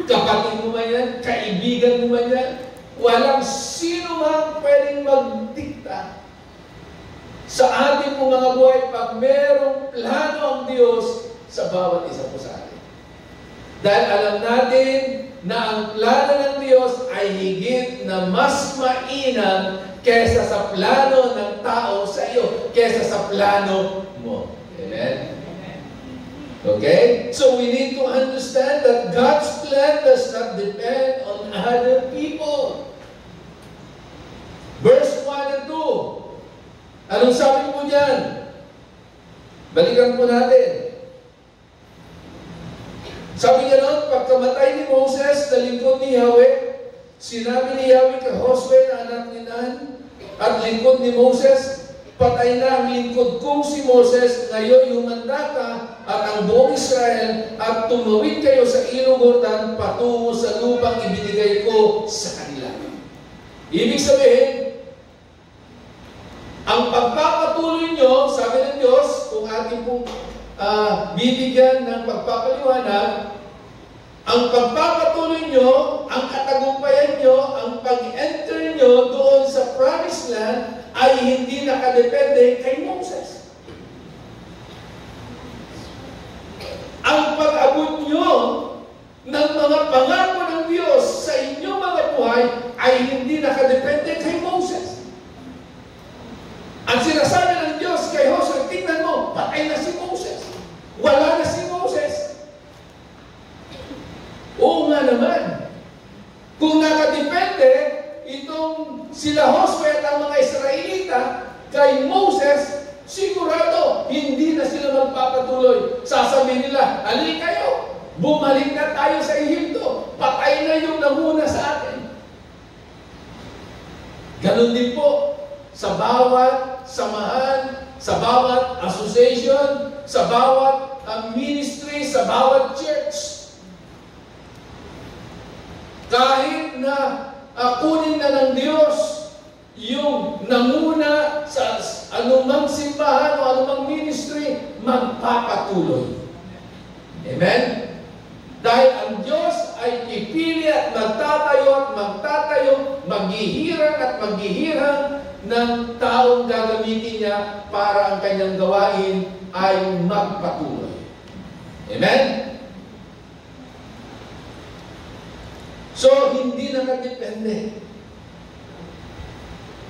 Kapatid mo ba yan? Kaibigan mo ba yan? Walang sino mang pwedeng magdikta sa ating mga buhay pag merong plano ang Diyos sa bawat isa po sa atin. Dahil alam natin na ang plano ng Diyos ay higit na mas mainam kesa sa plano ng tao sa iyo, kesa sa plano mo. Amen? Okay? So we need to understand that God's plan does not depend on other people. Verse 1 and 2. Anong sabi po dyan? Balikan po natin. Sabi niya nun, pagkamatay ni Moses na lingkod ni Yahweh, sinabi ni Yahweh kay Josue na anak ni Nun at lingkod ni Moses, patay na ang lingkod kong si Moses, ngayon humanda ka at ang buong Israel at tumawid kayo sa ilog Jordan patungo sa lupang ibinigay ko sa kanila. Ibig sabihin, ang pagpapatuloy nyo, sabi ng Diyos, kung ating pong bibigyan ng pagpapaliwanag, ang pagpapatuloy nyo, ang katagumpayan nyo, ang pag-enter nyo doon sa promised land ay hindi nakadepende kay Moses. Ang pag-abot nyo ng mga pangako ng Diyos sa inyong mga buhay ay hindi nakadepende kay Moses. Ang sinasabi ng Diyos kay Josue, tingnan mo, patay na si Moses. Wala na si Moses. Oo nga naman. Kung nakadepende itong sila Josue at ang mga Israelita kay Moses, sigurado, hindi na sila magpapatuloy. Sasabihin nila, halika kayo, bumalik na tayo sa Ehipto. Patay na yung namuna sa atin. Ganon din po sa bawat samahan, sa bawat association, sa bawat ministry, sa bawat church. Kahit na kunin na ng Diyos yung nanguna sa anumang simbahan o anumang ministry, magpapatuloy. Amen? Dahil ang Diyos ay pipili at magtatayo, maghihirang at maghihirang ng taong gagamitin niya para ang kanyang gawain ay magpatuloy. Amen? So, hindi nakadepende.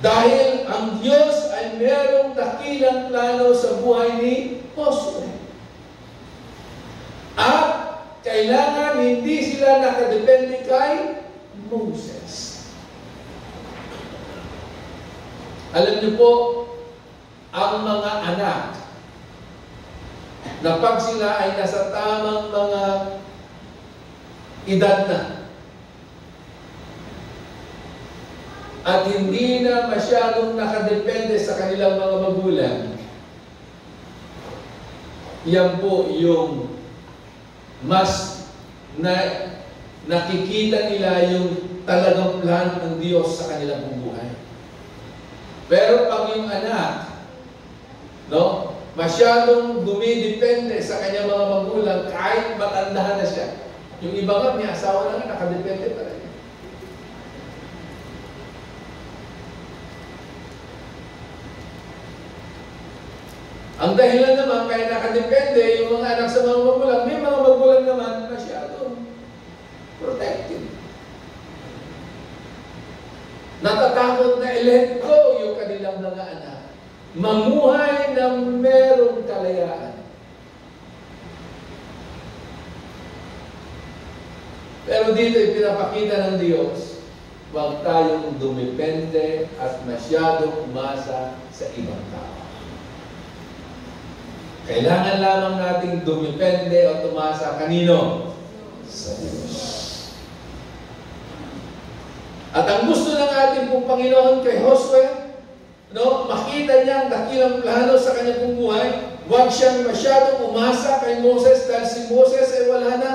Dahil ang Diyos ay merong dakilang plano sa buhay ni Josue. At kailangan hindi sila nakadepende kay Moses. Alam niyo po, ang mga anak na pag sila ay nasa tamang mga edad na at hindi na masyadong nakadepende sa kanilang mga magulang, yan po yung mas nakikita nila yung talagang plan ng Diyos sa kanilang buhay. Pero pag yung anak, masyadong dumidepende sa kanyang mga magulang kahit matandahan na siya. Yung iba nga, may asawa na nga, nakadepende pa rin. Ang dahilan naman, kaya nakadepende yung mga anak sa mga magulang, may mga magulang naman masyadong protective. Natatakot na i-let go yung kanilang mga anak. Mamuhay na merong kalayaan. Pero dito ipinapakita ng Diyos, huwag tayong dumepende at masyadong umasa sa ibang tao. Kailangan lamang nating dumepende o tumasa kanino? Sa Diyos. At ang gusto ng ating pong Panginoon kay Josue, makita niya ang dakilang plano sa kanyang pong buhay. Huwag siyang masyadong umasa kay Moses dahil si Moses ay wala na.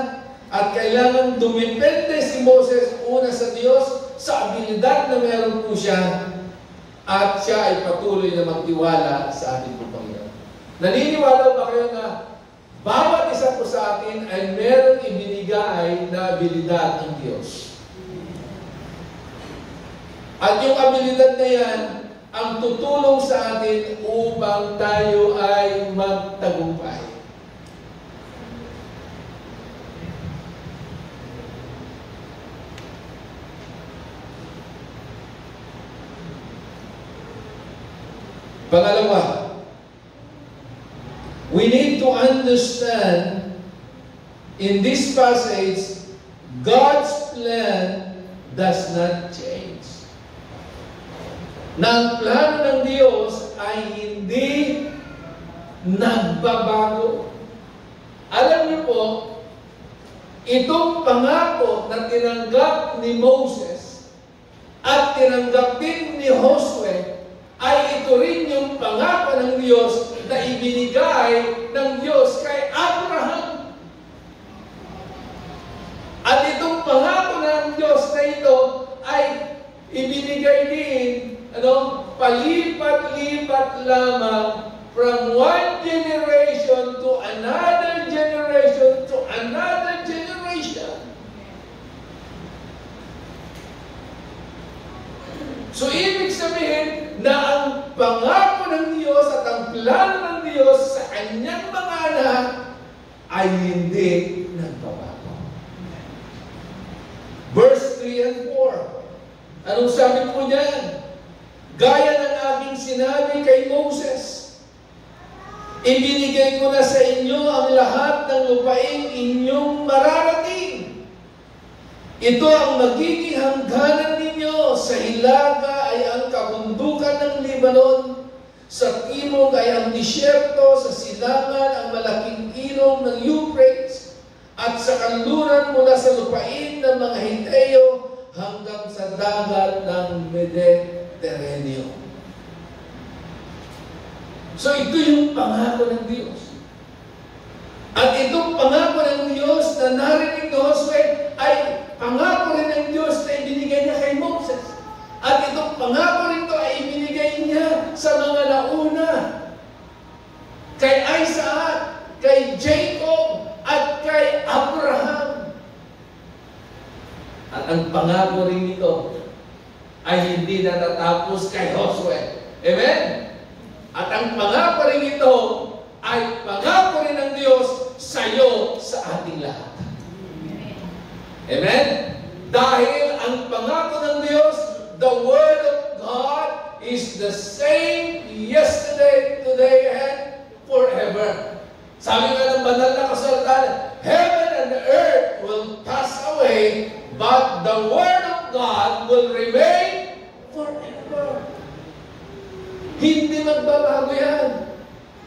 At kailangan dumepende si Moses una sa Diyos sa abilidad na meron po siya. At siya ay patuloy na magtiwala sa ating pong Panginoon. Naniniwala ba kayo na bawat isa po sa atin ay merong ibinigay na abilidad ng Diyos? At yung abilidad na yan, ang tutulong sa atin upang tayo ay magtagumpay. Pangalawa, we need to understand in this passage, God's plan does not change. Na ang plano ng Diyos ay hindi nagbabago. Alam niyo po, itong pangako na tinanggap ni Moses at tinanggap din ni Josue ay ito rin yung pangako ng Diyos na ibinigay ng Diyos kay Abraham. At itong pangako ng Diyos na ito ay ibinigay din, palipat-lipat lamang from one generation to another generation to another generation. So, ibig sabihin na ang pangako ng Diyos at ang plano ng Diyos sa kanyang mga anak ay hindi nagbabago. Verse 3 and 4. Anong sabi po niyan? Gaya ng aking sinabi kay Moses, ibinigay ko na sa inyo ang lahat ng lupaing inyong mararating. Ito ang magiging hangganan ninyo. Sa hilaga ay ang kabundukan ng Libanon, sa timog ay ang disyerto, sa silangan ang malaking ilog ng Euphrates, at sa kanluran mula sa lupain ng mga Hiteo hanggang sa dagat ng Mediterraneo. So ito yung pangako ng Diyos. At itong pangako ng Diyos na narinig ni Josue ay pangako rin ng Diyos na ibinigay niya kay Moses. At itong pangako rin ito ay ibinigay niya sa mga nauna. Kay Isaac, kay Jacob, at kay Abraham. At ang pangako rin ito ay hindi natatapos kay Josue. Amen? At ang pangako rin ito ay pangako rin ng Diyos sa iyo, sa ating lahat. Amen? Dahil ang pangako ng Diyos, the Word of God is the same yesterday, today, and forever. Sabi nga ng banal na kasulatan, heaven and earth will pass away, but the Word of God will remain forever. Hindi magbabago yan.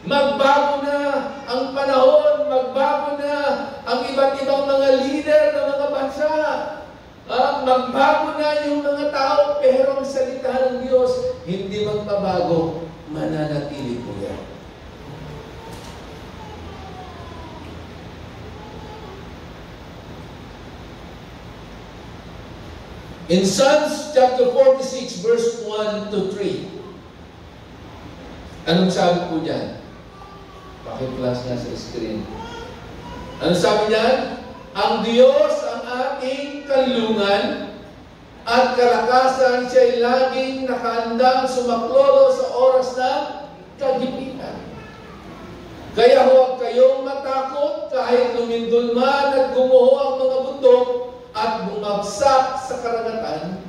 Magbago na ang panahon, magbago na ang iba't ibang mga leader ng mga bansa. Magbago na yung mga tao, pero ang salita ng Diyos, hindi magbabago, mananatili po yan. In Psalms chapter 46, verse 1 to 3, anong sabi po dyan? Paki-flash na sa screen. Anong sabi dyan? Ang Diyos ang ating kanlungan at kalakasan, siya'y laging nakahandang sumaklolo sa oras ng kagipitan. Kaya huwag kayong matakot kahit lumindol man at gumuho ang mga bundok at bumagsak sa karagatan.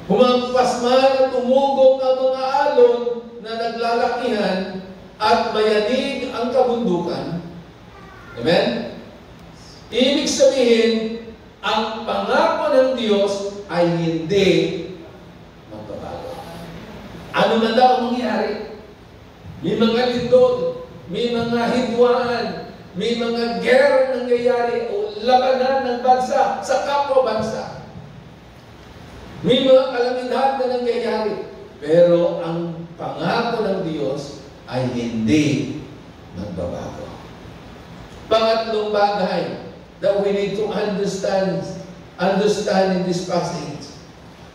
Humampas man at umugong ang mga alon na naglalakihan at mayanig ang kabundukan. Amen? Ibig sabihin, ang pangako ng Diyos ay hindi magbabago. Ano man daw ang mangyari? May mga lindol, may mga hidwaan, may mga gera nangyayari o labanan ng bansa sa kapwa bansa. May mga kalamidad na nangyayari. Pero ang pangako ng Diyos ay hindi magbabago. Pangatlong bagay that we need to understand in this passage.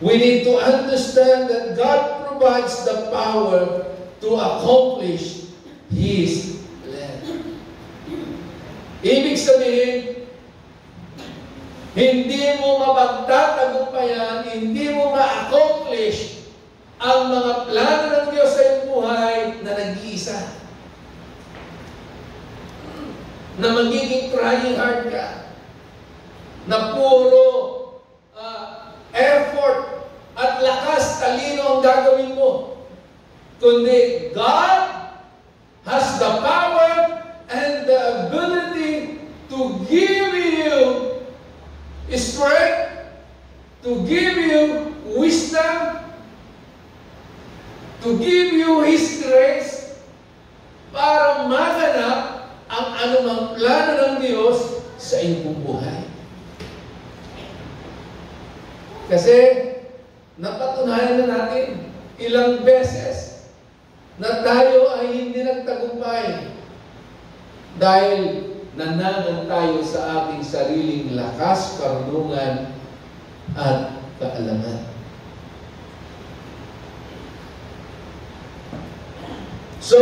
We need to understand that God provides the power to accomplish His plan. Ibig sabihin, hindi mo mapagtatagumpayan, hindi mo ma-accomplish ang mga plano ng Diyos sa iyong buhay na nag-iisa. Na magiging trying hard ka. Na puro effort at lakas, talino ang gagawin mo. kundi God has the power and the ability to give you strength, to give you wisdom, to give you His grace para maganap ang anumang plano ng Diyos sa iyong buhay. Kasi napatunayan na natin ilang beses na tayo ay hindi nagtagumpay dahil nanangan tayo sa ating sariling lakas, karunungan, at kaalaman. So,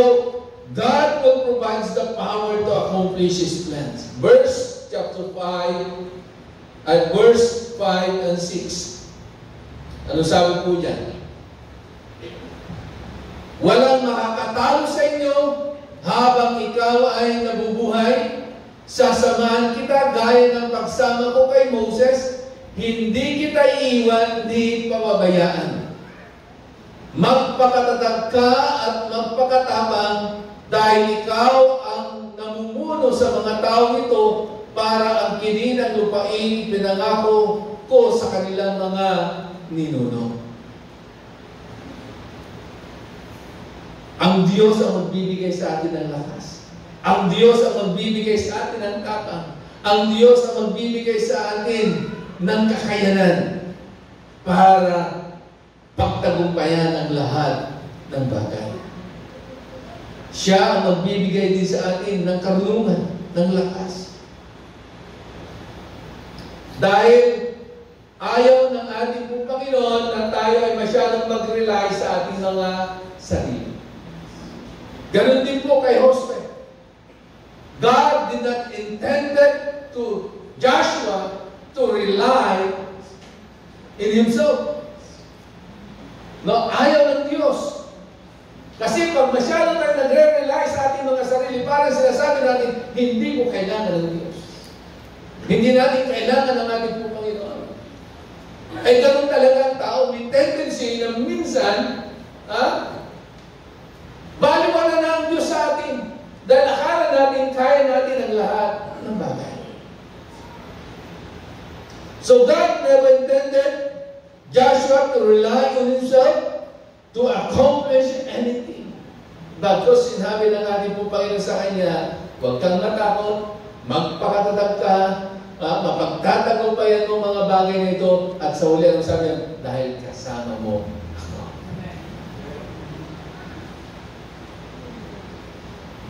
God will provide the power to accomplish His plans. Verse chapter 5, at verse 5 and 6. Ano sabi po dyan? Walang makakatalo sa inyo habang ikaw ay nabubuhay. Sasamahan kita gaya ng pagsama ko kay Moses. Hindi kita iiwan, di pababayaan. Magpakatatag ka at magpakatapang dahil ikaw ang namumuno sa mga taong ito para ang kinin ng lupain pinangako ko sa kanilang mga ninuno. Ang Diyos ang magbibigay sa atin ng lakas. Ang Diyos ang magbibigay sa atin ng tapang. Ang Diyos ang magbibigay sa atin ng kakayanan para pagtagumpayan ang lahat ng bagay. Siya ang magbibigay din sa atin ng karunungan, ng lakas. Dahil ayaw ng ating pong Panginoon na tayo ay masyadong mag-rely sa ating mga sarili. Ganon din po kay Josue. God did not intended to Joshua to rely in himself. No, ayaw ng Diyos. Kasi pag masyado tayo nagre-rely sa ating mga sarili, parang sinasabi natin, hindi mo kailangan ng Diyos. Hindi natin kailangan ng ating pong Panginoon. Ay ganun talaga ang tao. May tendency na minsan, baliwala na ang Diyos sa atin. Dahil akala natin, kaya natin ang lahat ng bagay. So God never intended Joshua to rely on himself to accomplish anything. Bagkus sinabi ng ating pong Panginoon sa kanya, huwag kang natakot, magpakatatag ka, mapagtatagumpayan mo mga bagay na ito, at sa uli ang sabi niya, dahil kasama mo ako.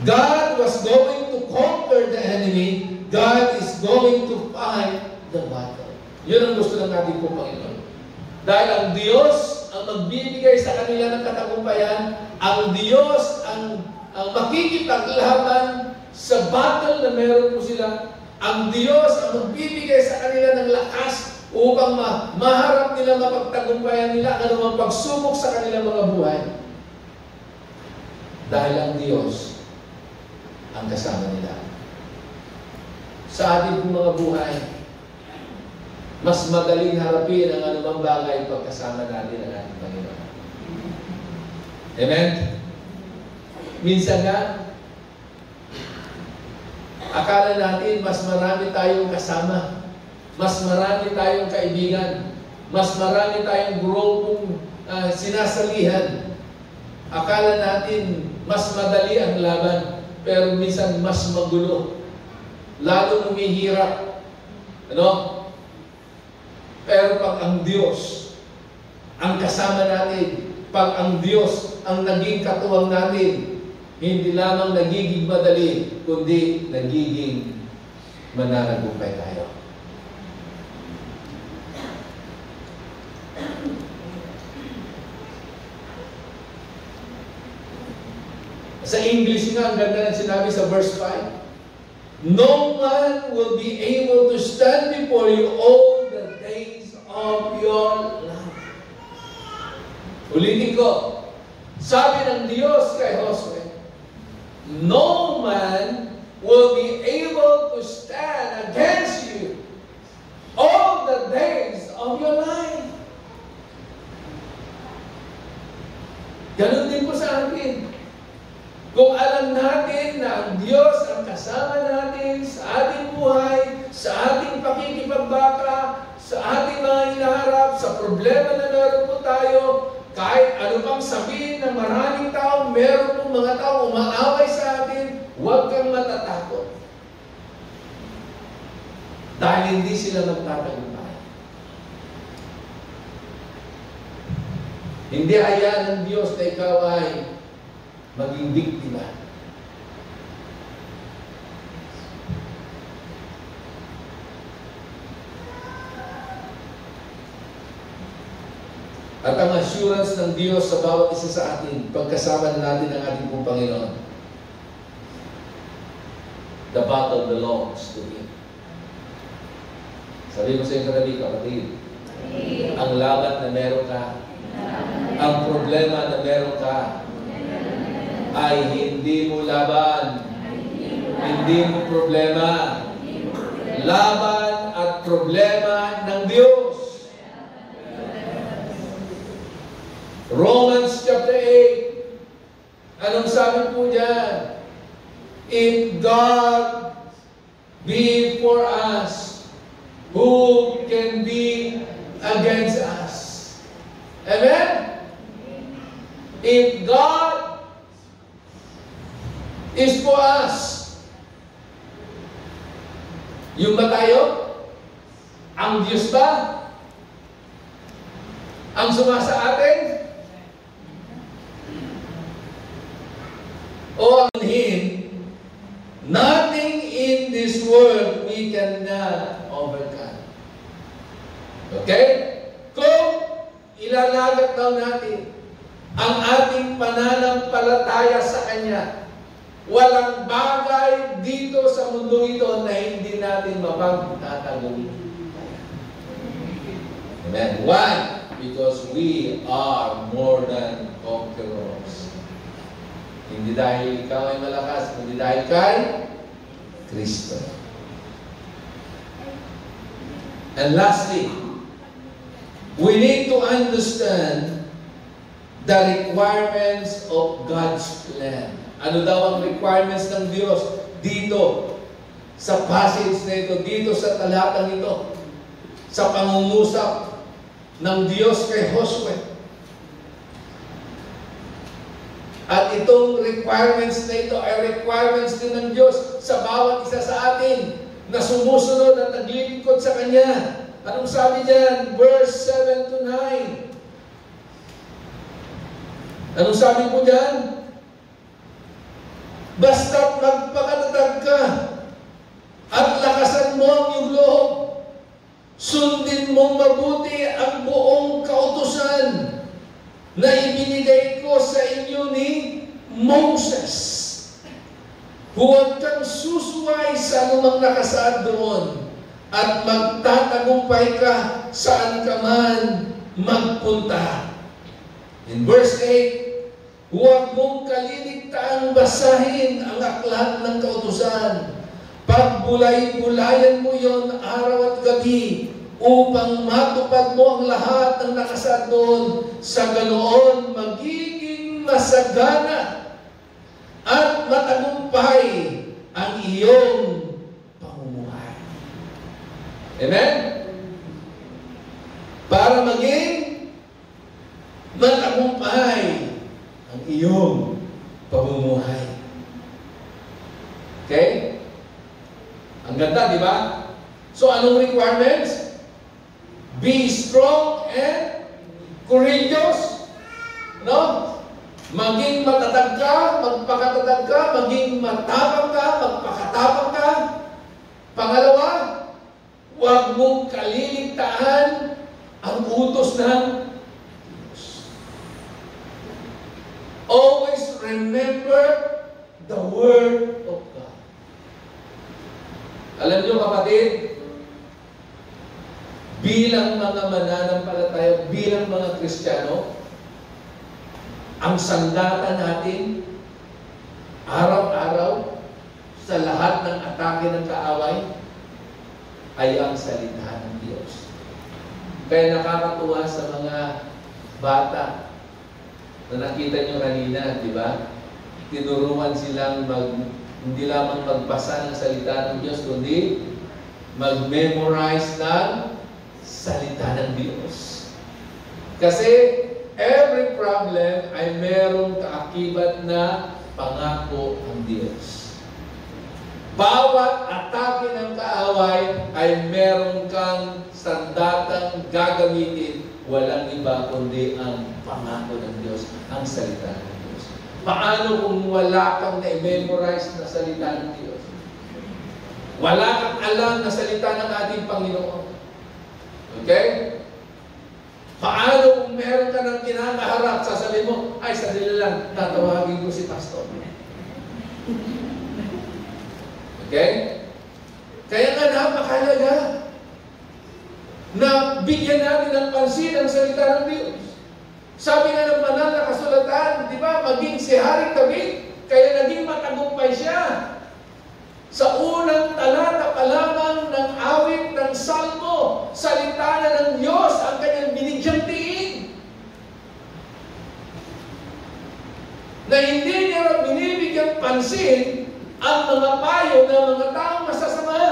God was going to conquer the enemy. God is going to fight the battle. Yun ang gusto ng ating pong Panginoon. Dahil ang Diyos ang magbibigay sa kanila ng katagumpayan, ang Diyos ang makikipaglaban sa battle na meron po sila. Ang Diyos ang magbibigay sa kanila ng lakas upang maharap nila, mapagtagumpayan nila ang anumang pagsubok sa kanilang mga buhay. Dahil ang Diyos ang kasama nila. Sa ating mga buhay, mas madaling harapin ang anumang bagay pagkasama natin ang ating Panginoon. Amen? Minsan nga, akala natin mas marami tayong kasama, mas marami tayong kaibigan, mas marami tayong grupong sinasalihan. Akala natin mas madali ang laban, pero minsan mas magulo. Lalo humihirap. Ano? Pero pag ang Diyos ang kasama natin, pag ang Diyos ang naging katuwang natin, hindi lamang nagiging madali, kundi nagiging mananagumpay tayo. Sa English nga, ang ganda ng sinabi sa verse 5, no man will be able to stand before you all the days of your life. Ulitin ko, sabi ng Diyos kay Josue, no man will be able to stand against you all the days of your life. Ganun din po sa atin. Kung alam natin na ang Diyos ang kasama natin sa ating buhay, sa ating pakikipagbaka, sa ating mga hinaharap, sa problema na meron po tayo, kahit ano pang sabihin ng maraming tao, meron pong mga tao umaaway sa atin, huwag kang matatakot. Dahil hindi sila nagtatagumpay. Hindi hayaan ng Diyos na ikaw ay maging biktima. At ang assurance ng Diyos sa bawat isa sa atin, pagkasama natin ang ating pong Panginoon, the battle belongs to Him. Sabi mo sa iyong katabi, kapatid, ang laban na meron ka, ang problema na meron ka, ay hindi mo laban, hindi mo problema. Laban at problema ng Diyos. Romans chapter 8, anong sabi po dyan? If God be for us, who can be against us? Amen? If God is for us, yung ba tayo? Ang Diyos ba? Ang sumasa atin? O ang Him, nothing in this world we cannot overcome. Okay? Kung ilalagat daw natin ang ating pananampalataya sa Kanya, walang bagay dito sa mundo ito na hindi natin mapagtatagumpay. Amen. Why? Because we are more than conquerors. Hindi dahil ikaw ay malakas, hindi dahil kay Kristo. And lastly, we need to understand the requirements of God's plan. Ano daw ang requirements ng Diyos dito sa passage na ito, dito sa talatang ito, sa pangungusap ng Diyos kay Josue. At itong requirements na ito ay requirements din ng Diyos sa bawat isa sa atin na sumusunod at naglilingkod sa Kanya. Anong sabi diyan? Verse 7 to 9. Anong sabi po diyan? Basta't magpakatatag ka at lakasan mo ang iyong loob. Sundin mong mabuti ang buong kautusan na ibinigay ko sa inyo ni Moses. Huwag kang susuway sa anumang nakasaad doon at magtatagumpay ka saan ka man magpunta. In verse 8, huwag mong kaliligtaang basahin ang aklat ng kautusan. Pagbulay-bulayan mo yon araw at gabi upang matupad mo ang lahat ng nakasaad doon. Sa ganoon, magiging masagana at matagumpay ang iyong pamumuhay. Amen? Para maging matagumpay ang iyong pamumuhay. Okay? Ang ganda, di ba? So, anong requirements? Be strong and courageous. No? Maging matatag ka, magpakatatag ka, maging matapang ka, magpakatapang ka. Pangalawa, huwag mong kaliligtaan ang utos ng Diyos. Always remember the Word of God. Alam niyo kapatid, bilang mga mananampalataya, bilang mga Kristiyano, ang sandata natin, araw-araw, sa lahat ng atake ng kaaway, ay ang salita ng Diyos. Kaya nakakatuwa sa mga bata na nakita nyo kanina, di ba? tinuruan silang hindi lamang magbasa ng salita ng Diyos, kundi mag-memorize ng salita ng Diyos. Kasi every problem ay merong kaakibat na pangako ang Diyos. Bawat atake ng kaaway ay meron kang sandatang gagamitin, walang iba kundi ang pangako ng Diyos, ang salita ng Diyos. Paano kung wala kang na-memorize na salita ng Diyos? Wala kang alam na salita ng ating Panginoon? Okay? Paano kung meron ka ng kinakaharap, sasabihin mo, ay, sandali lang, tatawagin ko si pastor. Okay? Kaya nga napakahalaga na bigyan natin ng pansin ang salita ng Diyos. Sabi nga ng banal na kasulatan, di ba, maging si Haring David, kaya naging matagumpay siya. Sa unang talata pa lamang ng awit ng Salmo, salita na ng Diyos ang kanyang binigyang tiin. Na hindi niya binibigyan pansin ang mga payo ng mga taong masasama,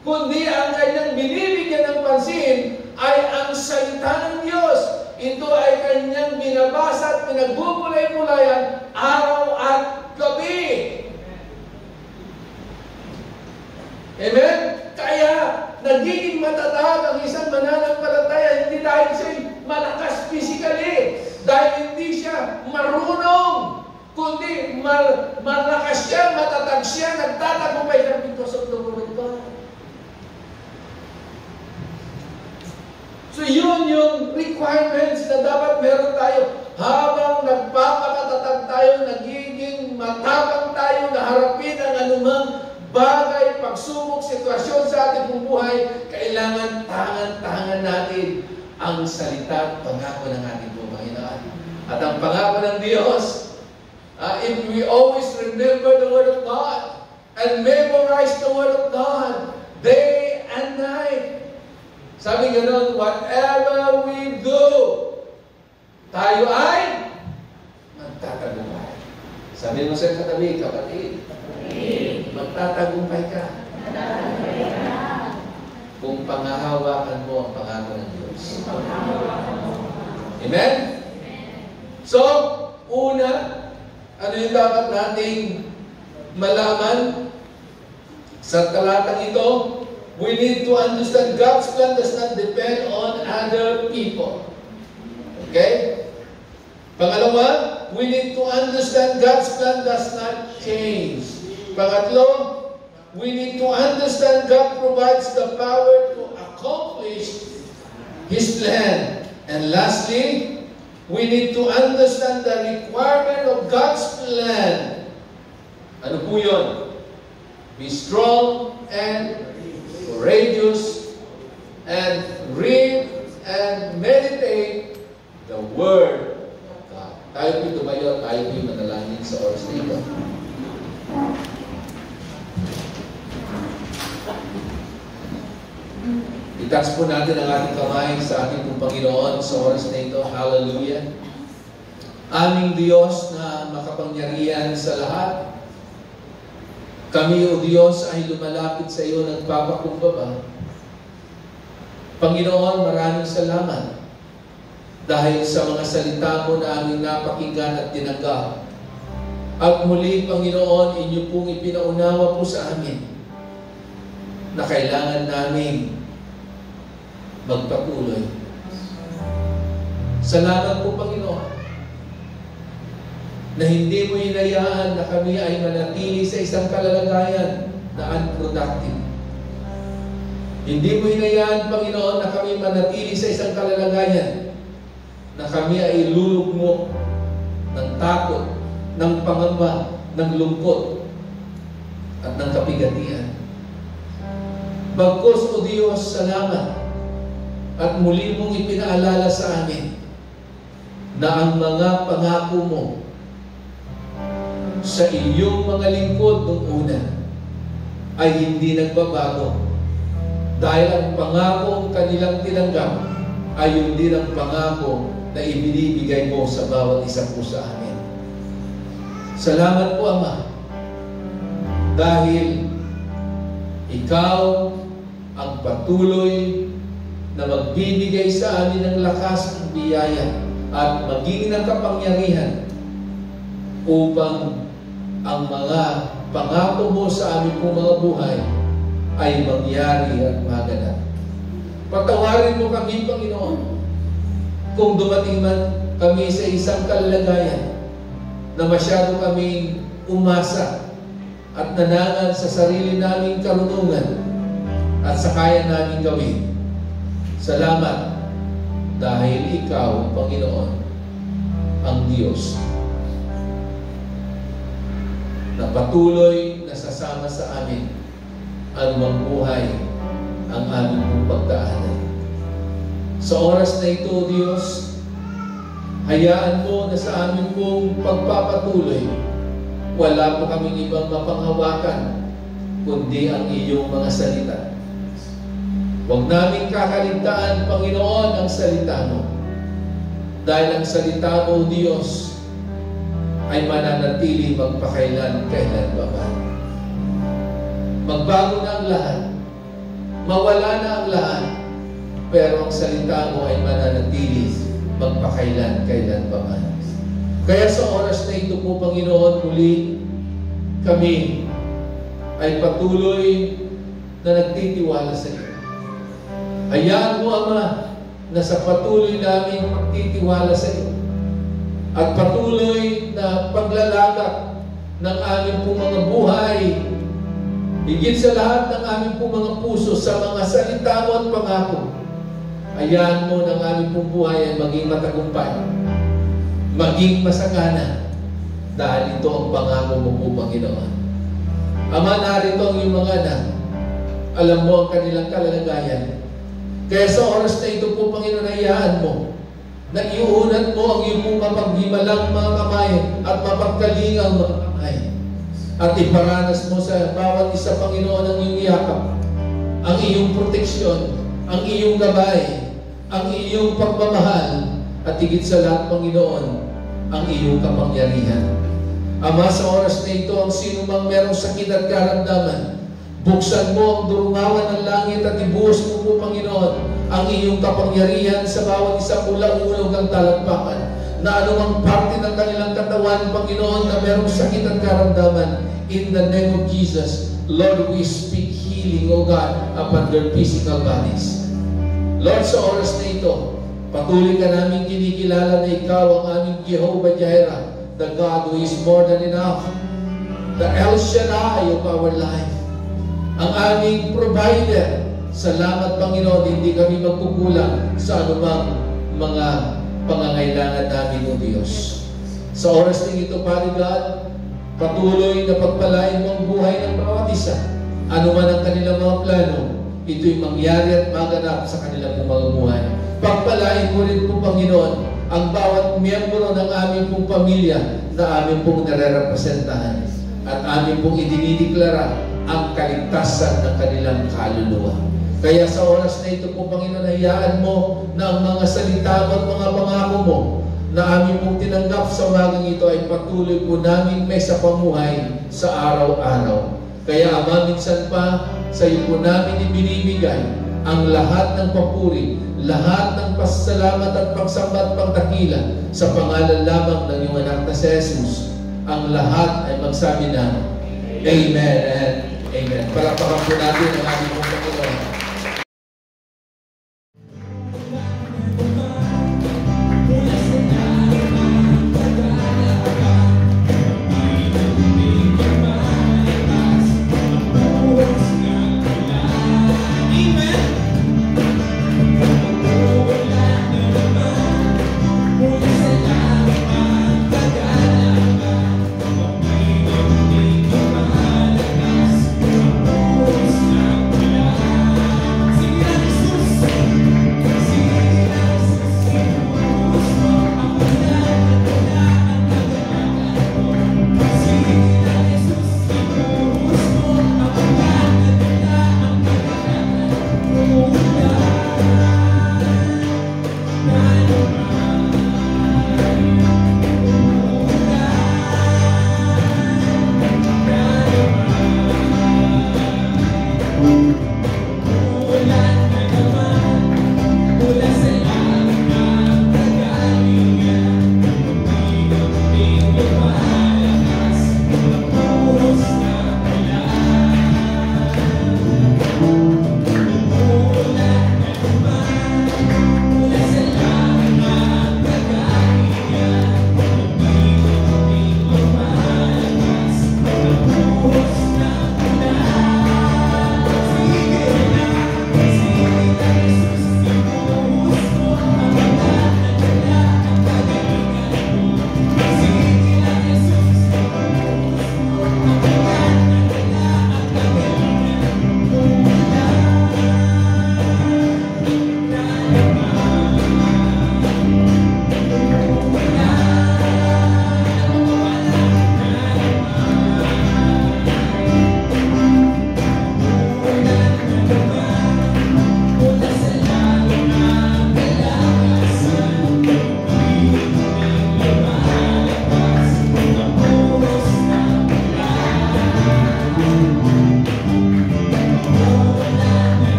kundi ang kanyang binibigyan ng pansin ay ang salita ng Diyos. Ito ay kanyang binabasa at pinagbubulay-bulayan araw at gabi. Amen? Kaya nagiging matatag ang isang mananampalataya hindi dahil siya'y malakas physically, dahil hindi siya marunong, kundi malakas siya, matatag siya, nagtatagumpay siya because of the Word of God. So yun yung requirements na dapat meron tayo. Habang nagpapakatatag tayo, nagiging matapang tayo na harapin ang anumang bagay, pagsubok, sitwasyon sa ating buhay, kailangan tangan-tangan natin ang salita at pangako ng ating Panginoon. At ang pangako ng Diyos, if we always remember the Word of God and memorize the Word of God day and night, sabi gano'n, whatever we do, tayo ay magtatagumpay. Sabi mo sa katabi, kapatid, magtatagumpay ka. Kung pangahawakan mo ang pangako ng Diyos. Amen? So, una, ano yung dapat nating malaman sa talatang ito? We need to understand God's plan does not depend on other people. Okay? Pangalawa, we need to understand God's plan does not change. Pangatlo, we need to understand God provides the power to accomplish His plan. And lastly, we need to understand the requirement of God's plan. Ano po yun? Be strong and courageous and read and meditate the Word of God. Tayo po'y tumayo, tayo po'y manalangin sa oras na ito. Itaas po natin ang ating kamay sa ating pong Panginoon sa oras na ito. Hallelujah. Aming Diyos na makapangyarihan sa lahat, kami, O Diyos, ay lumalapit sa iyo, nagpapakumbaba. Panginoon, maraming salamat dahil sa mga salita mo na aming napakinggan at tinanggap. At muli, Panginoon, inyo pong ipinaunawa po sa amin na kailangan namin magpatuloy. Salamat po, Panginoon, na hindi mo hinayaan na kami ay manatili sa isang kalalagayan na unproductive. Hindi mo hinayaan, Panginoon, na kami manatili sa isang kalalagayan na kami ay ilulugmok ng takot, ng pangamba, ng lungkot, at ng kapigatian. Bagkus, O Diyos, salamat at muli mong ipinaalala sa amin na ang mga pangako mo sa iyong mga lingkod noong una ay hindi nagbabago. Dahil ang pangako kanilang tinanggap ay yun din ang pangako na ibinibigay mo sa bawat isa po sa amin. Salamat po, Ama, dahil Ikaw ang patuloy na magbibigay sa amin ng lakas ng biyaya at maging ng kapangyarihan upang ang mga pangako mo sa aming pong mga buhay ay mangyari at maganap. Patawarin mo kami, Panginoon, kung dumating man kami sa isang kalagayan na masyado kaming umasa at nanangan sa sarili naming karunungan at sa kaya naming gawin. Salamat dahil Ikaw, Panginoon, ang Diyos na patuloy na sasama sa amin anumang buhay ang aming pong pagdaanan. Sa oras na ito, Diyos, hayaan mo na sa amin pong pagpapatuloy, wala po kaming ibang mapanghawakan kundi ang iyong mga salita. Huwag namin kakaligtaan, Panginoon, ang salita mo. Dahil ang salita mo, Diyos, ay mananatili magpakailan-kailan pa man. Magbago na ang lahat, mawala na ang lahat, pero ang salita mo ay mananatili magpakailan-kailan pa man. Kaya sa oras na ito po, Panginoon, muli kami ay patuloy na nagtitiwala sa iyo. Hayaan mo, Ama, na sa patuloy namin magtitiwala sa iyo at patuloy na paglalagak ng aming pong mga buhay, higit sa lahat ng aming pong mga puso sa mga salita mo at pangako. Hayaan mo ng aming pong buhay ay maging matagumpay, maging masagana, dahil ito ang pangako mo po, Panginoon. Ama, narito ang iyong mga anak. Alam mo ang kanilang kalagayan. Kaya sa oras na ito po, Panginoon, hayaan mo na iuunat mo ang iyong pong mapaghimalang mga kamay at mapagkalingang mga kamay. At iparanas mo sa bawat isa, Panginoon, ang iyong yakap, ang iyong proteksyon, ang iyong gabay, ang iyong pagmamahal, at higit sa lahat, Panginoon, ang iyong kapangyarihan. Ama, sa oras na ito, ang sino mang merong sakit at karamdaman, buksan mo ang durungawan ng langit at ibuhos mo po, Panginoon, ang iyong kapangyarihan sa bawat isang ulang-ulog ang talagpakan, na anumang parte ng kanilang katawan, Panginoon, na merong sakit at karamdaman, in the name of Jesus, Lord, we speak healing, O God, upon their physical bodies. Lord, sa oras na ito, patuloy ka namin kinikilala na Ikaw ang aming Jehovah Jireh, the God who is more than enough, the El Shaddai of our life, ang aming provider. Salamat, Panginoon, hindi kami magkukulang sa anumang mga pangangailangan namin, O Diyos. Sa oras na ito, Father God, patuloy na pagpalain mo ang buhay ng bawat isa. Ano man ang kanilang mga plano, ito'y mangyari at maganap sa kanilang mga buhay. Pagpalain mo rin po, Panginoon, ang bawat miyembro ng aming pong pamilya na aming pong nare-representahan at aming pong idinideklara ang kaligtasan ng kanilang kaluluwa. Kaya sa oras na ito po, Panginoon, hayaan mo na ang mga salita mo at mga pangako mo na aming pong tinanggap sa umagang ito ay patuloy po namin may sa pamuhay sa araw-araw. Kaya, Ama, minsan pa sa iyo po namin ibinibigay ang lahat ng papuri, lahat ng pasasalamat at pagsamba at pagdakila sa pangalan lamang ng iyong anak na si Jesus. Ang lahat ay magsabi na Amen and Amen. Palakpakan po natin ang aming Panginoon.